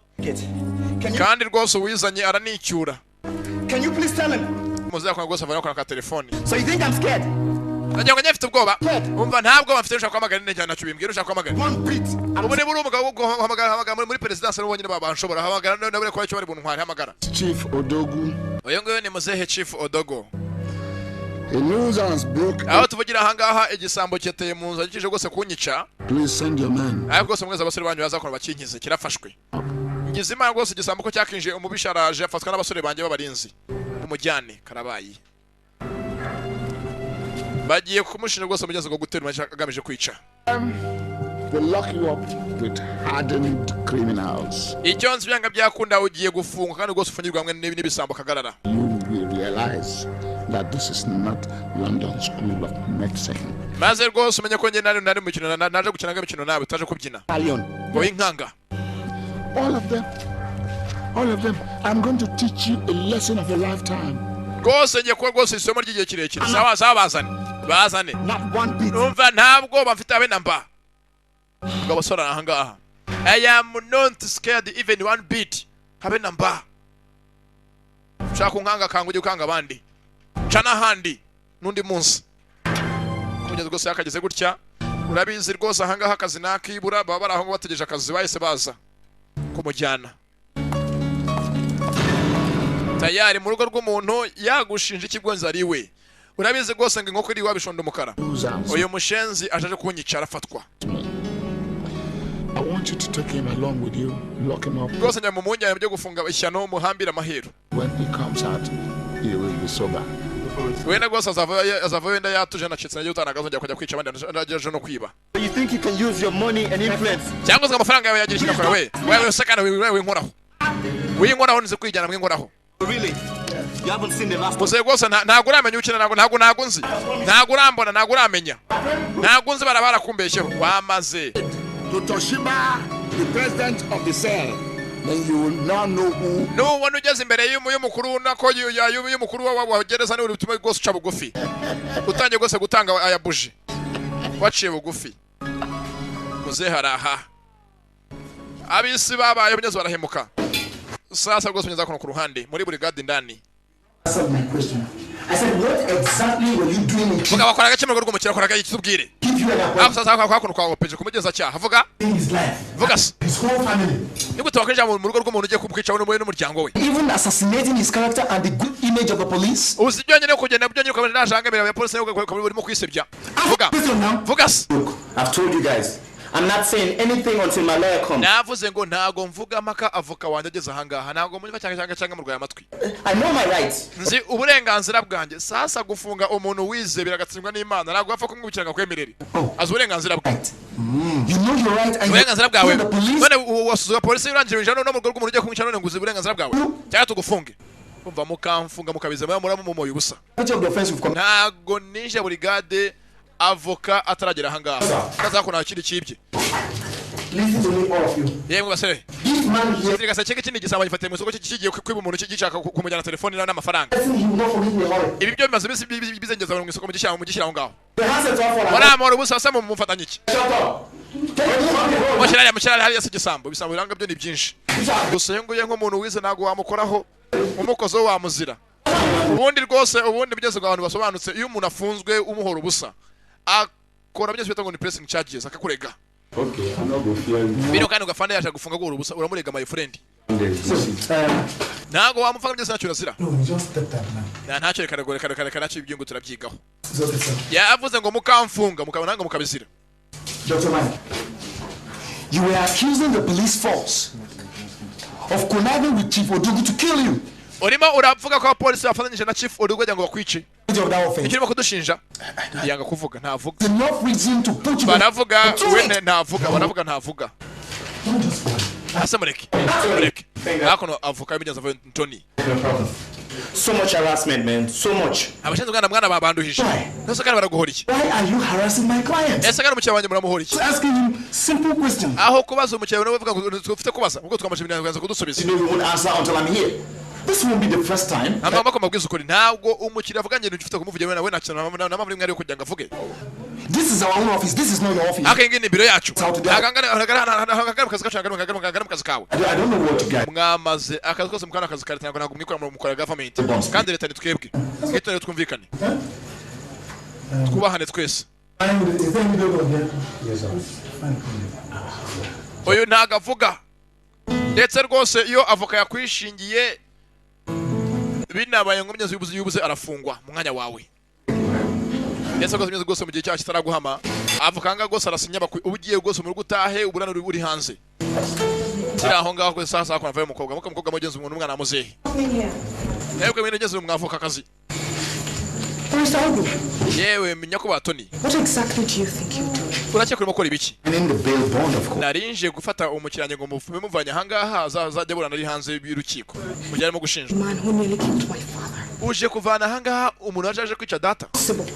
Speaker 1: Kandi rwose wizanye aranicyura.
Speaker 8: Can you please tell him?
Speaker 1: Muzehe kwa rwose avana ka telefone.
Speaker 8: So you think I'm scared?
Speaker 1: Nagira ngo nyafite ubwoba. Umva ntabwo bafite ushaka kwamagana nene cyane nacu bimbwira ushaka kwamagana.
Speaker 8: One beat.
Speaker 1: Ubu ni umugabo guhamagara muri presidence n'ubonyine babanshobora hamagara nabure ko cyo bari buntu ntwari hamagara.
Speaker 2: Chief Odogu.
Speaker 1: Oyo ngoyo ni muzehe Chief Odogo.
Speaker 2: A nuisance broke.
Speaker 1: Aho tuvugira ahangaha igisambo cyeteye mu nzu gije gose kunyica.
Speaker 2: Please send your men.
Speaker 1: Aho gose mweza abasore banyu bazakora bakinkize kirafashwe. Ngizima gose igisambo ko cyakinje umubisharaje afatwa n'abasore banje babarinzi. Umujyane karabayi. Bagiye kumushinja rwose mugenzi ngo gutera agamije kwica.
Speaker 2: We'll lock you up with hardened criminals.
Speaker 1: Icyo nzi byanga byakunda ugiye gufunga kandi rwose ufungirwa hamwe n'ibisambo kagarara.
Speaker 2: You will realize that this is not London School of Medicine.
Speaker 1: Maze rwose umenye ko njye nari mu kintu naje gukina imikino nawe utaje kubyina. Ngo inkanga.
Speaker 2: All of them. I'm going to teach you a lesson of a lifetime.
Speaker 1: Rwose njye ko rwose isomo ry'igihe kirekire. Sawa bazane.
Speaker 8: Not one bit.
Speaker 1: Numva ntabwo bamfite abe namba. Ngo basora aha ngaha. I am not scared even one bit. Habe namba. Shaka unkanga kanguje ukanga abandi. Cana handi nundi munsi. Kumugeza rwose yakageze gutya. Urabizi rwose aha ngaha akazi nakibura baba baraho ngo bategeje akazi bahise baza kumujyana. Tayari mu rugo rw'umuntu yagushinja ikibwonza ari we. Urabizi rwose ngo inkoko iri wabishondo umukara. Uyu mushenzi ajaje kunyicara afatwa.
Speaker 2: I want you to take him along with you, lock him up.
Speaker 1: Rwose njya mu munjya byo gufunga ishyano muhambira amahero.
Speaker 2: When he comes out, he will be sober.
Speaker 1: Wenda rwose azava wenda yatuje nacitse nagiye utanagazo kujya kwica abandi ndaje no kwiba.
Speaker 8: You think you can use your money and influence?
Speaker 1: Cyangwa se amafaranga yawe yagira ikigakora wewe sekana wewe nkoraho. Winkoraho nize kwijyana mwenkoraho.
Speaker 8: Really? You haven't seen the last.
Speaker 1: Muse rwose ntago uramenya ukina ntago nzi. Ntago urambona ntago uramenya. Ntago nzi barabara kumbeshyeho wamaze.
Speaker 2: To Toshiba, the president of the cell. Then you will now know who.
Speaker 1: No one ugeze imbere y'umukuru nako y'umukuru wa gereza ni urutuma rwose uca bugufi. Utangiye rwose gutanga aya buji. Waciye bugufi. Muze haraha. Abisi babaye abanyazo barahemuka. Sasa rwose unyeza kuno ku ruhande muri brigade ndani.
Speaker 11: I said, what exactly were you doing in
Speaker 1: Vuga bakora gace mu rugo mukira kora gace tubwire. Ako sasa kwa kuno kwa opeje kumugeza cyaha. Vuga. Vuga.
Speaker 11: His whole family.
Speaker 1: Niko twakwinjira mu rugo rw'umuntu ugiye kubwica we n'umuryango we.
Speaker 11: Even assassinating his character and the good image of the police.
Speaker 1: Usijyanye no kugenda byo nyuko najangamira ya police yo urimo kwisebya. Vuga. Vuga.
Speaker 8: Look, I've told you guys. I'm not saying anything until my lawyer comes.
Speaker 1: Navuze ngo ntago mvuga maka avoka wanje ageze ahangaha ntago munywa cyangwa mu rwaya amatwi.
Speaker 8: I know my rights.
Speaker 1: Nzi uburenganzira bwanjye sasa gufunga umuntu wize biragatsindwa n'Imana ntago apfa kumwibukiranga kwemerere. Azi uburenganzira bwanjye.
Speaker 11: You know your right and
Speaker 1: uburenganzira bwawe. None wasuzuga polisi urangije no mu rugo rw'umuntu ugiye kumwica none nguze uburenganzira bwawe. Cyangwa tugufunge. Umva mukamfunga mukabiza muramo mumoye ubusa. Ntago nije brigade avoka ataragera ahangaha. Kaza ko nta kindi kibye.
Speaker 11: Listen to me, all of you.
Speaker 1: Yemwe basere.
Speaker 11: This man here.
Speaker 1: Sika sake kindi gisamba gifate mu soko kigiye kwiba umuntu kigishaka kumujyana telefone n'amafaranga. Ibi byo bimaze bizengeza mu isoko mu ngaho. Wala amoro busa sama mufatanye iki. Mushirari hari yasigisambo bisambo biranga byo ni byinshi. Gusa yenguye nk'umuntu wize nago wamukoraho umukozo wamuzira. Ubundi rwose ubundi bigeze ku bantu basobanutse iyo umuntu afunzwe umuhoro ubusa. Akora byose bita ngo ni pressing charges akakurega.
Speaker 6: Okay, I'm not going to fear you.
Speaker 1: Bino kandi ugafanda yaje gufunga go urubusa uramurega my friend. Nago wamufunga byose nacyo razira.
Speaker 11: No, just step that man.
Speaker 1: Ntacyo reka nacyo ibyungu turabyigaho. Yavuze ngo mukamfunga mukabonanga mukabizira.
Speaker 11: Dr. Man, you were accusing the police force of conniving with Chief Odugu to kill you.
Speaker 1: Urimo uravuga ko police bafatanyije na Chief Odugu ngo bakwice. Ikirimo kudushinja yanga kuvuga ntavuga.
Speaker 11: Enough reason to put you.
Speaker 1: Baravuga wene ntavuga baravuga ntavuga. Asamureke. Hakono avuka ibinyaza va Tony.
Speaker 8: So much harassment, man. So much.
Speaker 1: Abashinzwe mwana babanduhisha. Nose kandi baraguhoriki.
Speaker 11: Why are you harassing my client?
Speaker 1: Ese kandi mukiyabanye muramuhoriki.
Speaker 11: Asking him simple questions.
Speaker 1: Aho kubaza umukiyabanye bavuga ngo ufite kubaza ubwo twamashimira kuganza kudusubiza.
Speaker 11: You know you won't answer until I'm here. This won't be the first time.
Speaker 1: Amamba ko mabwiza ukuri ntabwo umukiriya avuganye n'ufite kumuvugira nawe nakina na mamuri mwari kujya ngavuge.
Speaker 11: This is our own office. This is not your office.
Speaker 1: Akengi ni biro yacu. Agangana kazi kacu kazi kawe.
Speaker 11: I don't know what you got.
Speaker 1: Mwamaze akazi kose mukana akazi karita ntabwo mwikora mu mukora government. Kandi leta ni twebwe. Twitore twumvikane. Twubahane twese. Oyo ntagavuga. Ndetse rwose iyo avoka yakwishingiye binabaye ngomye yubuze arafungwa mu mwanya wawe. Ndetse rwose mu gihe cyacu kitaraguhama avoka nga rwose arasinya ubugiye rwose mu rugo utahe uburana uri hanze. Kiraho ngaho ko sasa ko navaye umukobwa mugenzi umuntu umwana muzehe. Yego mwene ngeze mu mwavoka kazi. Yewe menya ko batoni.
Speaker 7: What exactly do you think you do?
Speaker 1: Uracye kurimo kora ibiki?
Speaker 11: In the bail bond of course.
Speaker 1: Narinje gufata umukiranye ngo muvanye ahangaha azajya burana ari hanze y'urukiko. Mujyarimo gushinjwa.
Speaker 7: Man who nearly killed my father.
Speaker 1: uje kuvana ahangaha umuntu waje kwica data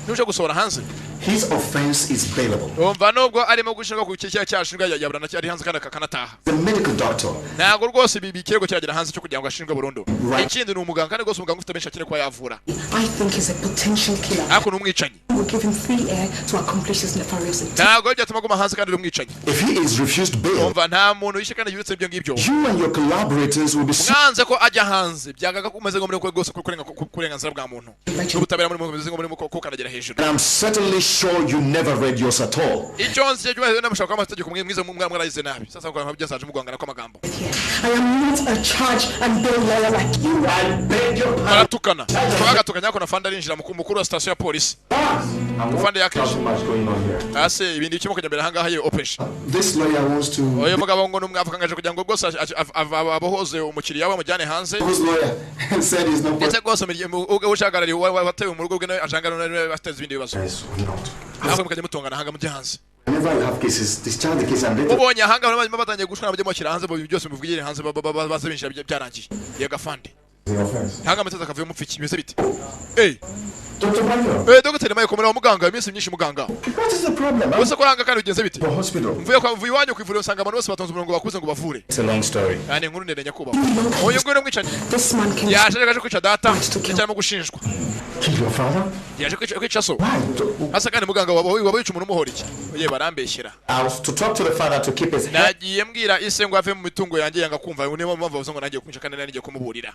Speaker 1: nuje gusohora hanze.
Speaker 11: His offense is bailable.
Speaker 1: Umva nubwo arimo gushinga ku cyaha cyashinga yaburana cyari hanze kandi akakanataha.
Speaker 11: The medical doctor.
Speaker 1: Ntago rwose ibi bikirego cyagera hanze cyo kugira ngo ashinjwe burundu. Ikindi ni umuganga kandi rwose umuganga ufite benshi akire kwa yavura.
Speaker 7: I think he's a potential killer.
Speaker 1: Ako numwicanyi.
Speaker 7: We'll give him free air to accomplish his nefarious intent.
Speaker 1: Ntago byatuma guma hanze kandi umwicanyi.
Speaker 11: If he is refused bail.
Speaker 1: Umva nta muntu yishe kandi yuretse ibyo ngibyo.
Speaker 11: You and your collaborators will be
Speaker 1: mwanze ko ajya hanze byagaga kumeze ngo muri ko rwose kurenganzira bwa muntu. N'ubutabera muri mumeze ngo muri ko kanagera hejuru.
Speaker 11: I'm certainly sure you never read yours at all.
Speaker 1: Icyonse cyo n'amashaka amategeko mwize mwarayize nabi. Sasa ko byasaje mugwangana kw'amagambo.
Speaker 7: I am not a charge and bail lawyer like you.
Speaker 11: I beg your pardon.
Speaker 1: Baratukana. Twagatukanya ko na fanda arinjira mukuru wa station ya police. Fanda yake. Ase ibindi cyo mukajya mbere hangaha ye operation.
Speaker 11: This lawyer wants to.
Speaker 1: Oyo mugabo ngo numwavuga ngaje kugira ngo rwose abohoze umukiriya bamujyane hanze.
Speaker 11: This lawyer said he's not.
Speaker 1: Ndetse rwose ushagarari watewe mu rugo bwe ajangana n'abateze ibindi bibazo. Ntabwo mukajya mutongana hanga mu hanze.
Speaker 11: Whenever you have cases, discharge the case and later.
Speaker 1: Ubonye hanga bamwe batangiye gushwana bajye mukira hanze byose muvugire hanze bazabinjira byarangiye. Yega fandi. Hanga amateza akavuye mupfiki bise bite.
Speaker 11: Dr. Mayo.
Speaker 1: Dr. Mayo komera muganga iminsi myinshi muganga.
Speaker 11: What is the problem?
Speaker 1: Wese ko hanga kandi ugenze bite?
Speaker 11: The hospital.
Speaker 1: Mvuye kwa mvuye wanyu kwivuriro usanga abantu bose batonze umurongo bakuze ngo bavure.
Speaker 6: It's a long story.
Speaker 1: Yani nkuru ndende nyakuba. Oyo ngwino mwicanyi.
Speaker 7: This man can.
Speaker 1: Yaje gaje kwica data. Cyarimo gushinjwa.
Speaker 11: Kill your father?
Speaker 1: Yaje kwica so. Hasa kandi muganga wabica umuntu umuhora iki? Oye barambeshyira.
Speaker 11: I was to talk to the father to keep his head.
Speaker 1: Nagiye mbwira ise ngo ave mu mitungo yanjye yanga kumva niyo mpamvu bavuze ngo nagiye kumwica kandi nagiye kumuburira.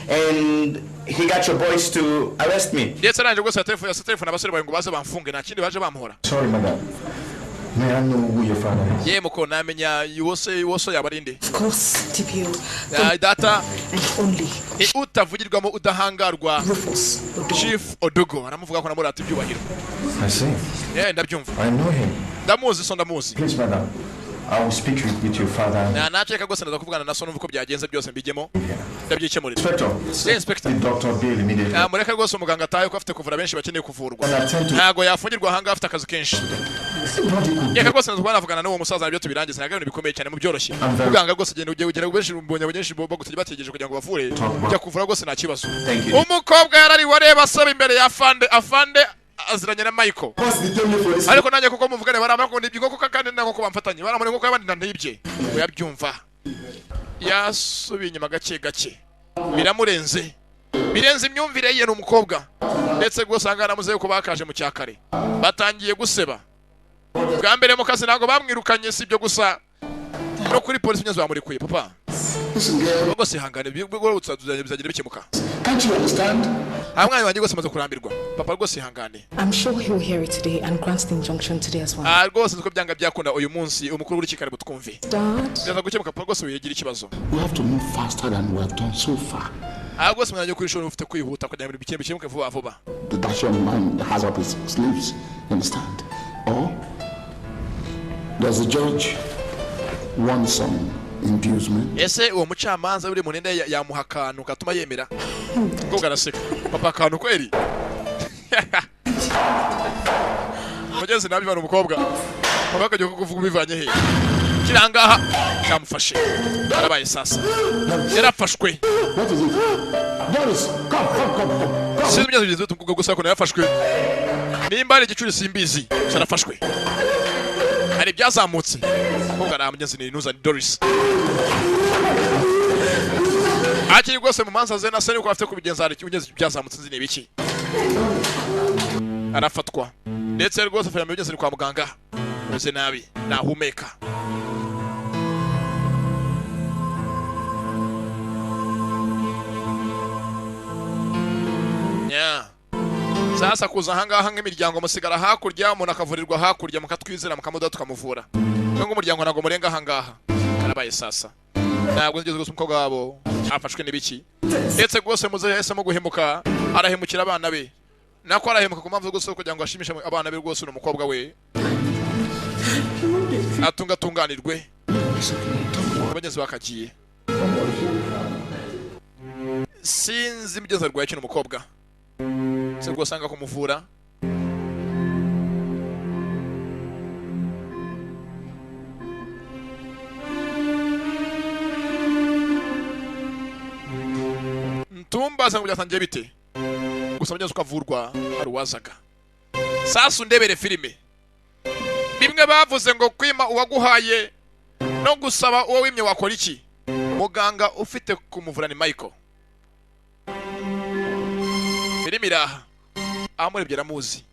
Speaker 11: And he got your boys to arrest me.
Speaker 1: Ndetse aranje gose telefone abasore bawe ngo baze bamfunge nta kindi baje bamuhora.
Speaker 11: Sorry, madam. May I know who your father is?
Speaker 1: Ye muko namenya yose yabarinde.
Speaker 7: Of course, TPO.
Speaker 1: Data
Speaker 7: and only.
Speaker 1: Utavugirwamo udahangarwa. Chief Odugo aramuvuga ko namurata ibyubahiro.
Speaker 11: I see.
Speaker 1: Ndabyumva.
Speaker 11: I know him.
Speaker 1: Ndamuzi so ndamuzi.
Speaker 11: Please, madam. I will speak with your father.
Speaker 1: Nacheka gose ndaza kuvugana na so numva ko byagenze byose mbigemo. Ndabyikemurira.
Speaker 11: Inspector. The doctor bail immediately.
Speaker 1: Mureka gose umuganga ataye ko afite kuvura benshi bakeneye kuvurwa. Ntago yafungirwa hanga afite akazi kenshi. Yeka gose ndaza kuvugana n'uwo musaza nabyo tubirangiza ntago ibintu bikomeye cyane mu byoroshye. Muganga gose genda ugera benshi benshi bagutije bategereje kugira ngo bavure. Cyo kuvura gose nta kibazo. Umukobwa yarari wareba asaba imbere ya afande aziranye na Michael. Ariko nanjye kuko muvugane baramba ko nibyo koko kandi nako bamfatanye baramure koko yabandi ndanibye. Uyabyumva. Yasubiye inyuma gake biramurenze. Birenze imyumvire ye n'umukobwa. Ndetse gusanga aramuze ko bakaje mu cyakare. Batangiye guseba. Bwa mbere mu kazi ntago bamwirukanye sibyo gusa. No kuri polisi nyazo bamurikuye papa. Gose hangane bigorutsa bizagira bikemuka.
Speaker 2: Can't you understand?
Speaker 1: Amwana wanjye gose maze kurambirwa. Papa gose hangane.
Speaker 7: I'm sure he will hear it today and grant the injunction today as well.
Speaker 1: Gose ko byanga byakunda uyu munsi umukuru w'urukiko butwumve. Ndaza gukemuka papa gose wigira ikibazo.
Speaker 2: We have to move faster than we have done so far.
Speaker 1: Gose mwana kuri shoro ufite kwihuta kugira ngo bikemuke vuba.
Speaker 2: That young man has up his sleeves, understand? Or does the judge want some inducement?
Speaker 1: Ese uwo mucamanza uri munende yamuha akantu katuma yemera. Ko garaseka. Papa akantu kweri. Mugeze nabi bana umukobwa. Papa akajya kuvuga ubivanye he. Kirangaha cyamufashe. Arabaye sasa. Yarafashwe.
Speaker 2: What is it? Doris, come.
Speaker 1: Sinzi byazo tukugo gusa ko yarafashwe. Nimba ari igicuri simbizi. Yarafashwe. Ari byazamutse. Umukobwa aramugeze ni Nuza Doris. Akiri rwose mu manza ze na se niko afite kubigenza ari kugeze byazamutse nzi nebiki. Arafatwa. Ndetse rwose afite amugeze kwa muganga. Uze nabi nahumeka. Sasa kuza hanga nk'imiryango musigara hakurya umuntu akavurirwa hakurya mukatwizera mukamuda tukamuvura. Ngo umuryango nago murenga hangaha. Arabaye sasa. Ntabwo ngeze gusa umukobwa wabo afashwe n'ibiki. Ndetse rwose muze yahisemo guhemuka arahemukira abana be. Nako arahemuka ku mpamvu gusa kugira ngo ashimishe abana be rwose n'umukobwa we. Tunganirwe. Abageze bakagiye. Sinzi mugeze rwaye kino umukobwa. Sego sanga kumuvura. Ntumba sanga byatangiye bite? gusa mugenzi ukavurwa hari uwazaga. Sasa undebere filime. Bimwe bavuze ngo kwima uwaguhaye no gusaba uwo wimye wakora iki? Muganga ufite kumuvura ni Michael. Filime iraha. Amurebye aramuzi.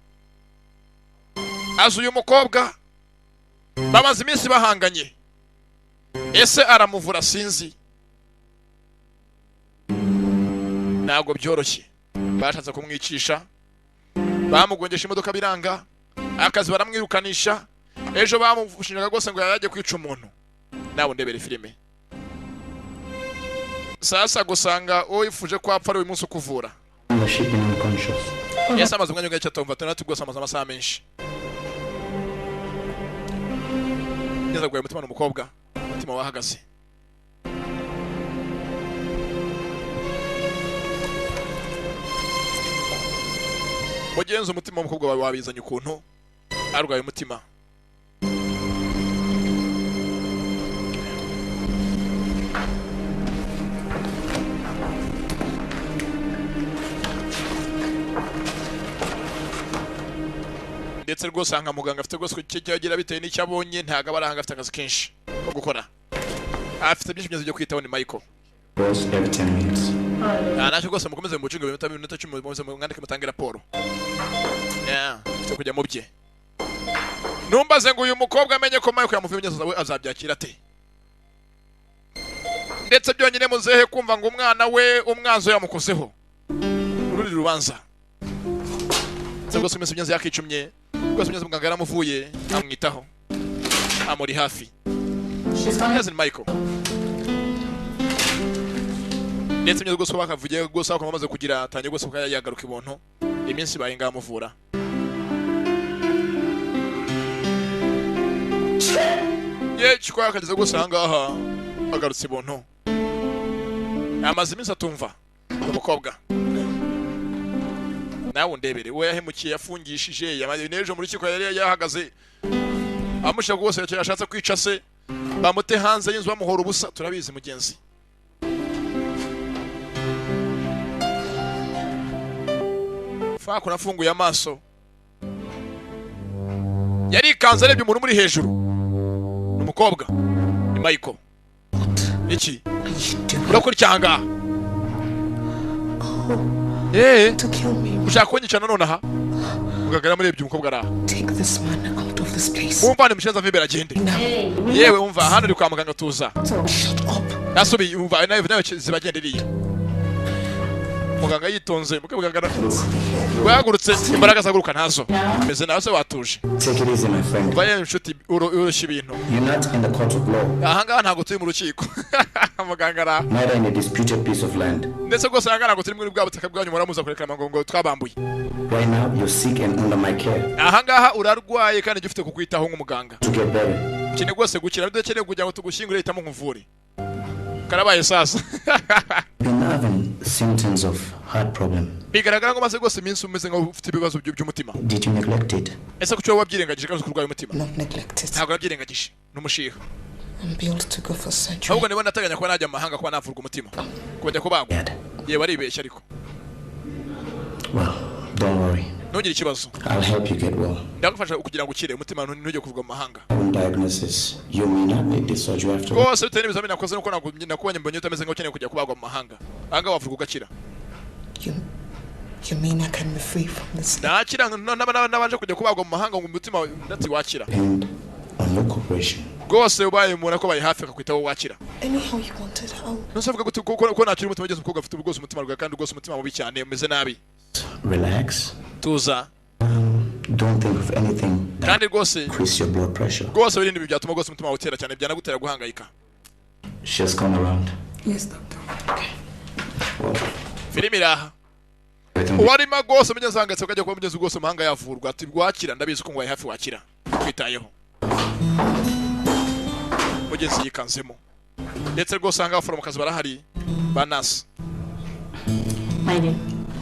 Speaker 1: Azi uyu mukobwa bamaze iminsi bahanganye. Ese aramuvura sinzi. Ntabwo byoroshye. Bashatse kumwicisha. Bamugongesha imodoka biranga. Akazi baramwirukanisha. Ejo bamushinjaga gose ngo yaje kwica umuntu. Nawe ndebere filime. Sasa gusanga uyifuje ko apfa ari uyu munsi ukuvura. Yes, amaze umwanya w'gace atumva tunatu gose amaze amasaha menshi. Neza gwaye mutima n'umukobwa. Mutima wahagaze. Mugenzi umutima w'umukobwa wawe wabizanye ukuntu arwaye umutima. Ndetse rwose hanga muganga afite rwose cyagira bitewe n'icyo abonye ntago abaranga afite akazi kenshi ko gukora. Afite byinshi byo kwitaho ni Michael.
Speaker 6: Every 10 minutes.
Speaker 1: Naje rwose mukomeze mu bucingo iminota 10 muze mwandike mutange raporo. Cyo kujya mu bye. Numbaze ngo uyu mukobwa amenye ko Michael yamuvuye neza zawe azabyakira ate. Ndetse byonyine muzehe kumva ngo umwana we umwanzo yamukoseho. Ururi rubanza. Cyangwa se iminsi byanze yakicumye. Rwose muganga muganga yaramuvuye amwitaho. Amuri hafi. She's Michael. Ndetse myo rwose bakavugiye rwose ako bamaze kugira atanye rwose yagaruka ibonto. Iminsi bayinga amuvura. Chikwa yakageze rwose ahangaha agarutse ibonto. Amaze iminsi atumva umukobwa. Nawe ndebere we yahemukiye yafungishije yamaze nejo muri kiko yari yahagaze amusha rwose yashatse kwica se bamute hanze y'inzu bamuhora ubusa turabizi mugenzi. Fako nafunguye amaso yari kanze arebye umuntu muri hejuru n'umukobwa ni Michael. Iki urakora cyanga
Speaker 7: to kill me.
Speaker 1: Ushaka kunyica none aha mugagara murebye umukobwa ara.
Speaker 7: Take this man out of this place.
Speaker 1: Umva nimushenza vibera agende. Yewe umva hano uri kwa muganga tuza.
Speaker 7: Shut up.
Speaker 1: Nasubi umva nawe zibagenderiye. Muganga yitonze muganga wagurutse imbaraga zaguruka ntazo. Meze nawe se watuje.
Speaker 6: Take it easy, my friend.
Speaker 1: Baye inshuti uroshye ibintu.
Speaker 6: You're not in the court of law.
Speaker 1: Ahanga ntago turi mu rukiko. Muganga ara.
Speaker 6: Neither in a disputed piece of land.
Speaker 1: Ndetse gose ahanga ntago turi muri bwa butaka bwanyu muramuza kurekana ngo twabambuye.
Speaker 6: Right now you're sick and under my care.
Speaker 1: Ahanga urarwaye kandi gifite kukwitaho nk'umuganga.
Speaker 6: To get better.
Speaker 1: Kine gose gukira ndakeneye kugira ngo tugushyingure itamo nkuvure. Karabaye sasa.
Speaker 6: Been having symptoms of heart problem.
Speaker 1: Bigaragara ngo maze gose iminsi umeze ngo ufite ibibazo by'umutima.
Speaker 6: Did you neglect it?
Speaker 1: Ese kucyo wabyirengagije kandi kurwaye umutima?
Speaker 7: Not neglected.
Speaker 1: Ntabwo nabyirengagije n'umushiha.
Speaker 7: I'm built to go for surgery.
Speaker 1: Ahubwo niba nateganya kuba najya amahanga kuba navurwa umutima. Kujya kubagwa. Yewe aribeshya ariko.
Speaker 6: Well, don't worry.
Speaker 1: Ntugire ikibazo.
Speaker 6: I'll help you get well.
Speaker 1: Ndagufasha kugira ngo ukire umutima ntujye kuvurwa mu mahanga.
Speaker 6: Diagnosis, you may not need this surgery after.
Speaker 1: Kose bitewe n'ibizamini nakoze nuko nakubonye mbonye utameze nk'ukeneye kujya kubagwa mu mahanga. Ahanga wavurwa ugakira.
Speaker 7: You mean I can be free from this?
Speaker 1: Nakira nabanje kujya kubagwa mu mahanga ngo umutima ndati wakira.
Speaker 6: And on your cooperation.
Speaker 1: Gose ubaye umuntu ko baye hafi akakwitaho wakira.
Speaker 7: Anyhow you wanted how?
Speaker 1: Ntusavuga ko nakira umutima ugeze umukobwa afite ubwose umutima rwa kandi ubwose umutima mubi cyane umeze nabi.
Speaker 6: Relax.
Speaker 1: Tuza.
Speaker 6: Don't think of anything.
Speaker 1: Kandi rwose
Speaker 6: increase your blood pressure.
Speaker 1: Rwose birinde byatuma rwose umutima utera cyane byanagutera guhangayika.
Speaker 6: She's come around.
Speaker 7: Yes, doctor. Okay.
Speaker 6: Well.
Speaker 1: Filimi iraha. Uwarima rwose munyazangatse ukajya kuba mugeze rwose mahanga yavurwa ati bwakira ndabizi ko ngwaye hafi wakira. Kwitayeho. Mugezi yikanzemo. Ndetse rwose hanga abaforomokazi barahari banasi.
Speaker 3: My dear.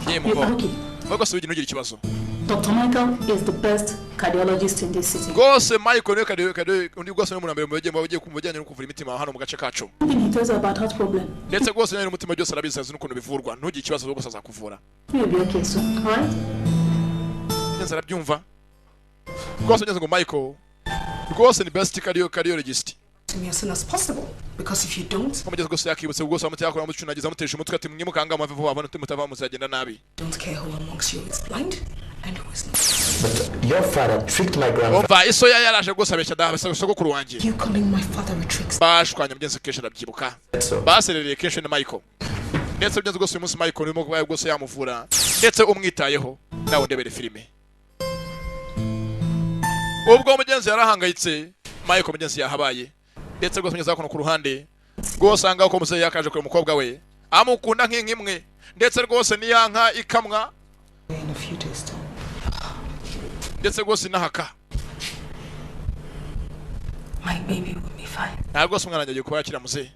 Speaker 1: Yemwe ngo. Rwose ugire ikibazo.
Speaker 9: Dr. Michael is the best cardiologist in this city.
Speaker 1: Gose Michael ne kade undi gose no munambere bagiye kumujyanye no kuvura imitima hano mu gace kacu.
Speaker 9: He tells about heart problem.
Speaker 1: Ndetse gose nyine umutima byose arabisaza n'ukuntu bivurwa ntugire ikibazo cyo gose azakuvura.
Speaker 9: You'll be okay soon, all right?
Speaker 1: Nze arabyumva. Gose nyenze ngo Michael gose ni best cardiologist.
Speaker 7: To me as soon as possible, because if you don't,
Speaker 1: Komugeze gose yakibutse gose amutiyakora mu cunagiza mutesha umutwe ati mwimukanga amavi vuba abana mutava muzagenda nabi.
Speaker 7: don't care who amongst you is blind and who is not.
Speaker 11: But your father tricked my grandfather.
Speaker 1: Umva iso yaraje gose abeshya da sogokuru wanje.
Speaker 7: You calling my father a trickster?
Speaker 1: Bashwanya mugenzi kesha ndabyibuka. Baserereye kesha na Michael. Ndetse byenze gose uyu munsi Michael urimo kubaye gose yamuvura. Ndetse umwitayeho nawe ndebere filime. Ubwo mugenzi yarahangayitse Michael mugenzi yahabaye. Ndetse gose mugenzi akono ku ruhande. Gose anga ko muzehe yakaje ku mukobwa we. Amukunda nk'inkimwe. Ndetse rwose niyanka ikamwa.
Speaker 7: In a few days time.
Speaker 1: Ndetse gose nahaka.
Speaker 7: My baby will be fine.
Speaker 1: Ntabwo se umwana agiye kuba yakira muzehe.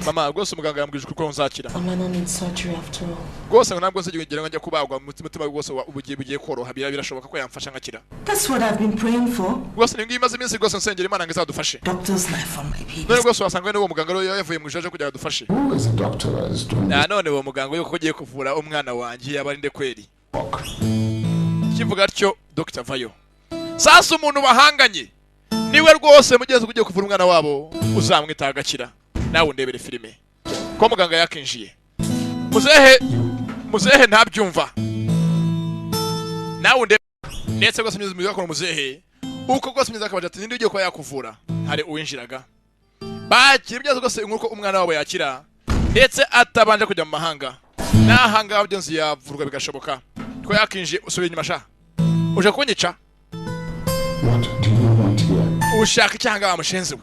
Speaker 1: Mama gose umuganga yambwije ko nzakira.
Speaker 7: Am I not in surgery after all?
Speaker 1: Gose ntabwo nse ngira njya kubagwa mutima gose ubugiye koroha birashobaka ko yamfasha ngakira.
Speaker 9: That's what I've been praying for.
Speaker 1: Gose ningi imaze iminsi gose nsengera Imana ngo izadufashe.
Speaker 9: Doctor's life on my baby.
Speaker 1: None gose wasanga n'uwo muganga rero yavuye mu jaje kugira adufashe.
Speaker 2: Who is the doctor that is doing
Speaker 1: Na none uwo muganga yuko ugiye kuvura umwana wanje yabarinde kweri. Kivuga atyo Dr. Vayo. Sasa umuntu bahanganye niwe rwose mugeze kugiye kuvura umwana wabo uzamwita agakira. Nawe ndebere filime. Ko muganga yakinjiye. Muzehe ntabyumva. Nawe ndetse gose myiza mugakora muzehe. Uko gose myiza akabaje ati ninde ugiye kuba yakuvura. Hari uwinjiraga. Bakiri gose inkuru umwana wabo yakira. Ndetse atabanje kujya mu mahanga. Nahanga abyenzi yavurwa bigashoboka. Ko yakinjiye usubira inyuma sha. Uje kunyica?
Speaker 2: What do you want here?
Speaker 1: Ushaka cyanga bamushenze we.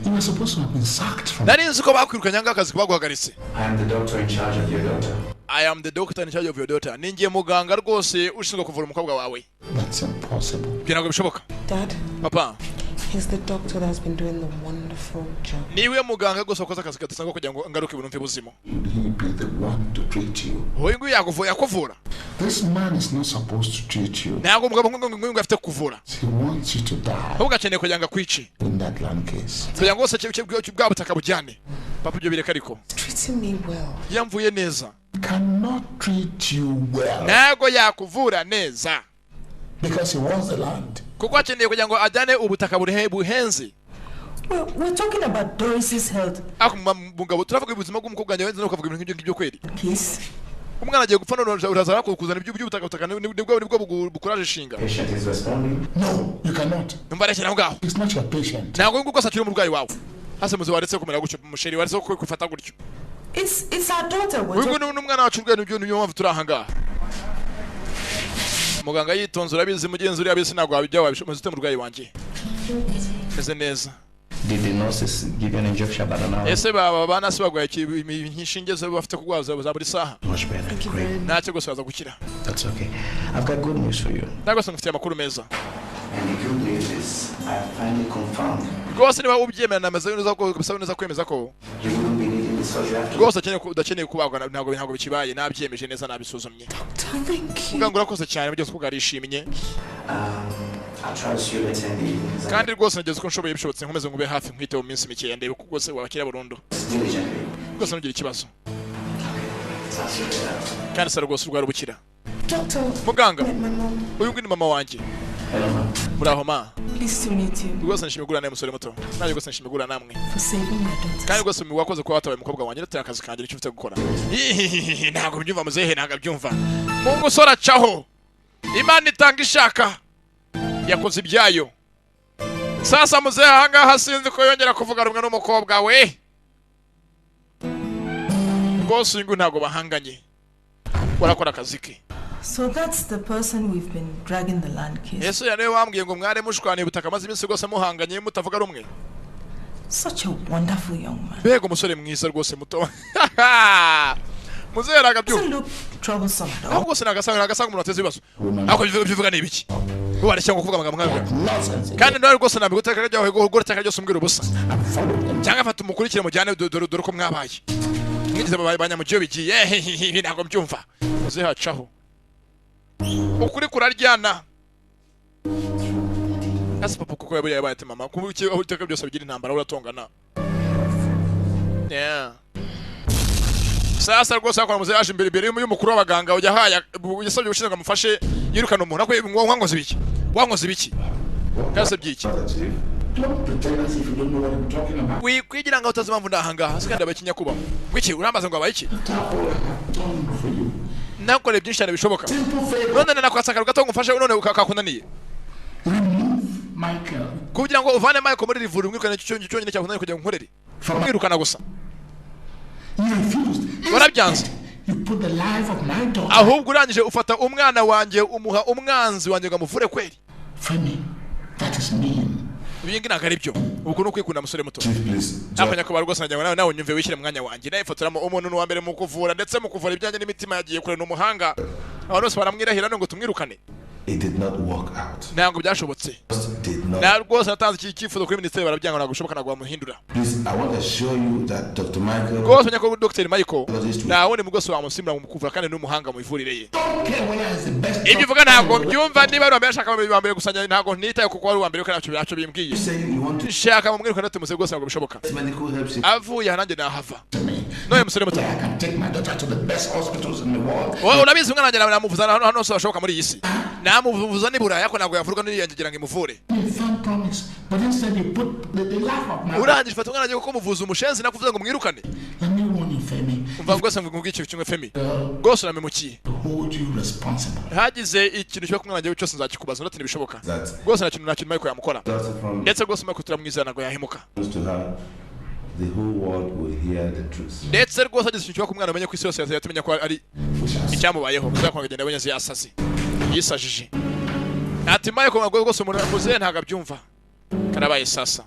Speaker 2: You were supposed to have been sacked from.
Speaker 1: Nari nzi ko bakwirukanye akazi kubaguhagaritse.
Speaker 6: I am the doctor in charge of your daughter.
Speaker 1: I am the doctor in charge of your daughter. Ningiye muganga rwose ushinzwe kuvura umukobwa wawe.
Speaker 2: That's impossible.
Speaker 1: Birago bishoboka.
Speaker 7: Dad,
Speaker 1: Papa,
Speaker 7: he's the doctor that's been doing the wonderful job.
Speaker 1: niwe muganga gose akoze akazi gatusanga kugira ngo ngaruke ibintu buzima.
Speaker 2: He be the one to treat you.
Speaker 1: Hoye ngo yakuvura.
Speaker 2: This man is not supposed to treat you.
Speaker 1: Ntabwo umugabo ngo afite kuvura.
Speaker 2: He wants you to die.
Speaker 1: Ahubwo akeneye kugira ngo akwice.
Speaker 2: In that land case.
Speaker 1: Kugira ngo gose bwa butaka bujyane. Papa ibyo bireka ariko.
Speaker 7: Treating me well.
Speaker 1: Yamvuye neza.
Speaker 2: Cannot treat you well.
Speaker 1: Ntabwo yakuvura neza.
Speaker 2: Because he wants the land.
Speaker 1: Kuko akeneye kugira ngo ajyane ubutaka buhenze.
Speaker 9: We're talking about Doris's health.
Speaker 1: Mugabo turavuga ubuzima bw'umukobwa wanjye wenze no kuvuga ibintu nk'ibyo kweri.
Speaker 9: Kiss.
Speaker 1: Umwana agiye gupfa none uraza kuzana iby'ubutaka nibwo bukuraje shinga.
Speaker 6: Patient is responding.
Speaker 2: No, you cannot.
Speaker 1: Numbarekera ngaho.
Speaker 2: He's not your patient.
Speaker 1: Ntabwo nguko asakira umurwayi wawe. Hase muze waretse kumera gutyo musheri waretse ko kwifata gutyo.
Speaker 9: It's our daughter.
Speaker 1: Wewe n'umwana wacu urwaye n'ibyo mpamvu turahanga. Muganga yitonze urabizi mugenzi uri abisi ntabwo wabijya wabishomeze umurwayi wanje. Meze neza.
Speaker 6: Did the nurses give you an injection about an hour?
Speaker 1: Ese bana se bagwaye inshinge ze bafite kugwaza za buri saha.
Speaker 6: Much better. Great.
Speaker 1: Ntacyo gose baza gukira.
Speaker 6: That's okay. I've got good news for you.
Speaker 1: Ntabwo se ngufitiye amakuru meza.
Speaker 6: And the good news is I have finally confirmed
Speaker 1: Rwose niba ubyemera nameze neza ko bisaba neza kwemeza ko
Speaker 6: you wouldn't be needing the surgery after.
Speaker 1: rwose udakeneye kubagwa ntabwo bikibaye nabyemeje neza nabisuzumye. Muganga urakoze cyane mugeze ko garishimye.
Speaker 6: I'll try to see you later in the evening.
Speaker 1: Kandi rwose nageze ko nshoboye bishobotse nkomeze ngube hafi nkwite mu minsi mike ndebe ko rwose wabakira burundu.
Speaker 6: Diligently.
Speaker 1: Rwose nugira ikibazo. Kandi sara rwose urwara ubukira. Muganga, uyu ngwini mama wanje.
Speaker 6: Hello, ma.
Speaker 1: Muraho ma.
Speaker 9: Pleased to meet you.
Speaker 1: Rwose nshimye gura nawe musore muto. Naje rwose nshimye gura namwe.
Speaker 9: For saving my daughter.
Speaker 1: Kandi rwose wakoze ko watabaye umukobwa wanje nateye akazi kanje icyo ufite gukora. Ntabwo byumva muzehe ntabwo byumva. Mu musora caho. Imana itanga ishaka. Yakoze ibyayo. Sasa muzehe ahangaha sinzi ko yongera kuvuga rumwe n'umukobwa we. Rwose ingu ntabwo bahanganye. Warakora akazi ke.
Speaker 9: So that's the person we've been dragging the land case.
Speaker 1: Yesu yane wambwiye ngo mware mushwane butaka maze iminsi rwose muhanganye mutavuga rumwe.
Speaker 9: Such a wonderful young man.
Speaker 1: Bego umusore mwiza rwose muto. Muzehe aragabyuka.
Speaker 9: Doesn't look troublesome at all.
Speaker 1: Ahubwo se nagasanga umuntu ateze ibibazo. Ako bivuga ni ibiki? Ubare cyangwa kuvuga amagambo nk'ayo. Kandi nawe rwose ntabwo uteka ryawe gukora cyangwa cyose umbwira ubusa. Cyangwa afata umukurikire mujyane dore ko mwabaye. Mwigize banyamugiye bigiye ntabwo byumva. Muzehe acaho. ukuri kuraryana asa papa kuko yabaye yabaye mama kubuke aho iteka byose bigira intambara uratongana yeah sasa rwose akora muze aje imbere y'umukuru w'abaganga ujya haya yasabye gushinga amufashe yirukana umuntu akwe wankoze ibiki kase byiki kwigira ngo utazi impamvu ndahangaha sikandi abakinya kuba wiki urambaza ngo abaye iki nakore byinshi cyane bishoboka none nakwasaka gato ngufashe none ukakunaniye kugira ngo uvane Michael muri rivuru mwirukana cyo nyine cyakunaniye kugira ngo nkorere mwirukana gusa warabyanze ahubwo urangije ufata umwana wanjye umuha umwanzi wanjye ngo amuvure kweri ibingi nagari byo ubwo no kwikunda musore muto napanya ko barwose najya nawe nyumve wishyire mwanya wanjye naye fotoramo umuntu wa mbere mu kuvura ndetse mu kuvura ibyanjye n'imitima yagiye kure n'umuhanga abantu bose baramwirahira ngo tumwirukane
Speaker 2: It did not work out.
Speaker 1: Ntabwo byashobotse. Ntabwo natanze iki cyifuzo kuri ministeri barabyanga ntabwo gushoboka ntabwo bamuhindura.
Speaker 2: Please, I want to assure you that Dr. Michael.
Speaker 1: Rwose nyako Dr. Michael. Nawe ni mugose wa musimura mu kuvura kandi n'umuhanga mu ivurire ye. Ibyo uvuga ntabwo byumva niba ari abashaka ba mbere gusanya ntabwo nitaye kuko ari wa mbere kandi ntacyo bimbwiye. Shaka mu mwirukana ati muse rwose ntabwo bishoboka. Avuye hananjye nahava. Noye musore muto. Wowe urabizi umwana wanjye namuvuza hano hose bashoboka muri iyi si. Namuvuza ni buraya ko ntabwo yavurwa n'iriyangira ngo imuvure. Urangije fata umwana wanjye ko muvuza umushenzi nakuvuza ngo mwirukane. Umva rwose ngo ngiki kimwe Femi. Rwose uramemukiye. Hagize ikintu cyo kumwana wanjye cyose nzakikubaza ndetse nibishoboka. Rwose nta kintu Michael yamukora. Ndetse rwose Michael turamwizana ngo yahemuka.
Speaker 2: The whole world will hear the truth.
Speaker 1: Ndetse rwose agize ikintu cyo kumwana amenye ku isi yose yatumenya ko ari icyamubayeho kuzakora kugenda abonye yasasi yisajije ati Michael ngo rwose umuntu muze ntaga byumva karabaye sasa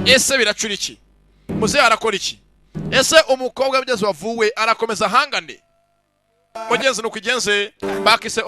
Speaker 1: ese biracura iki muze arakora iki ese umukobwa bigeze wavuwe arakomeza hangane mugenzi nuko igenze bakise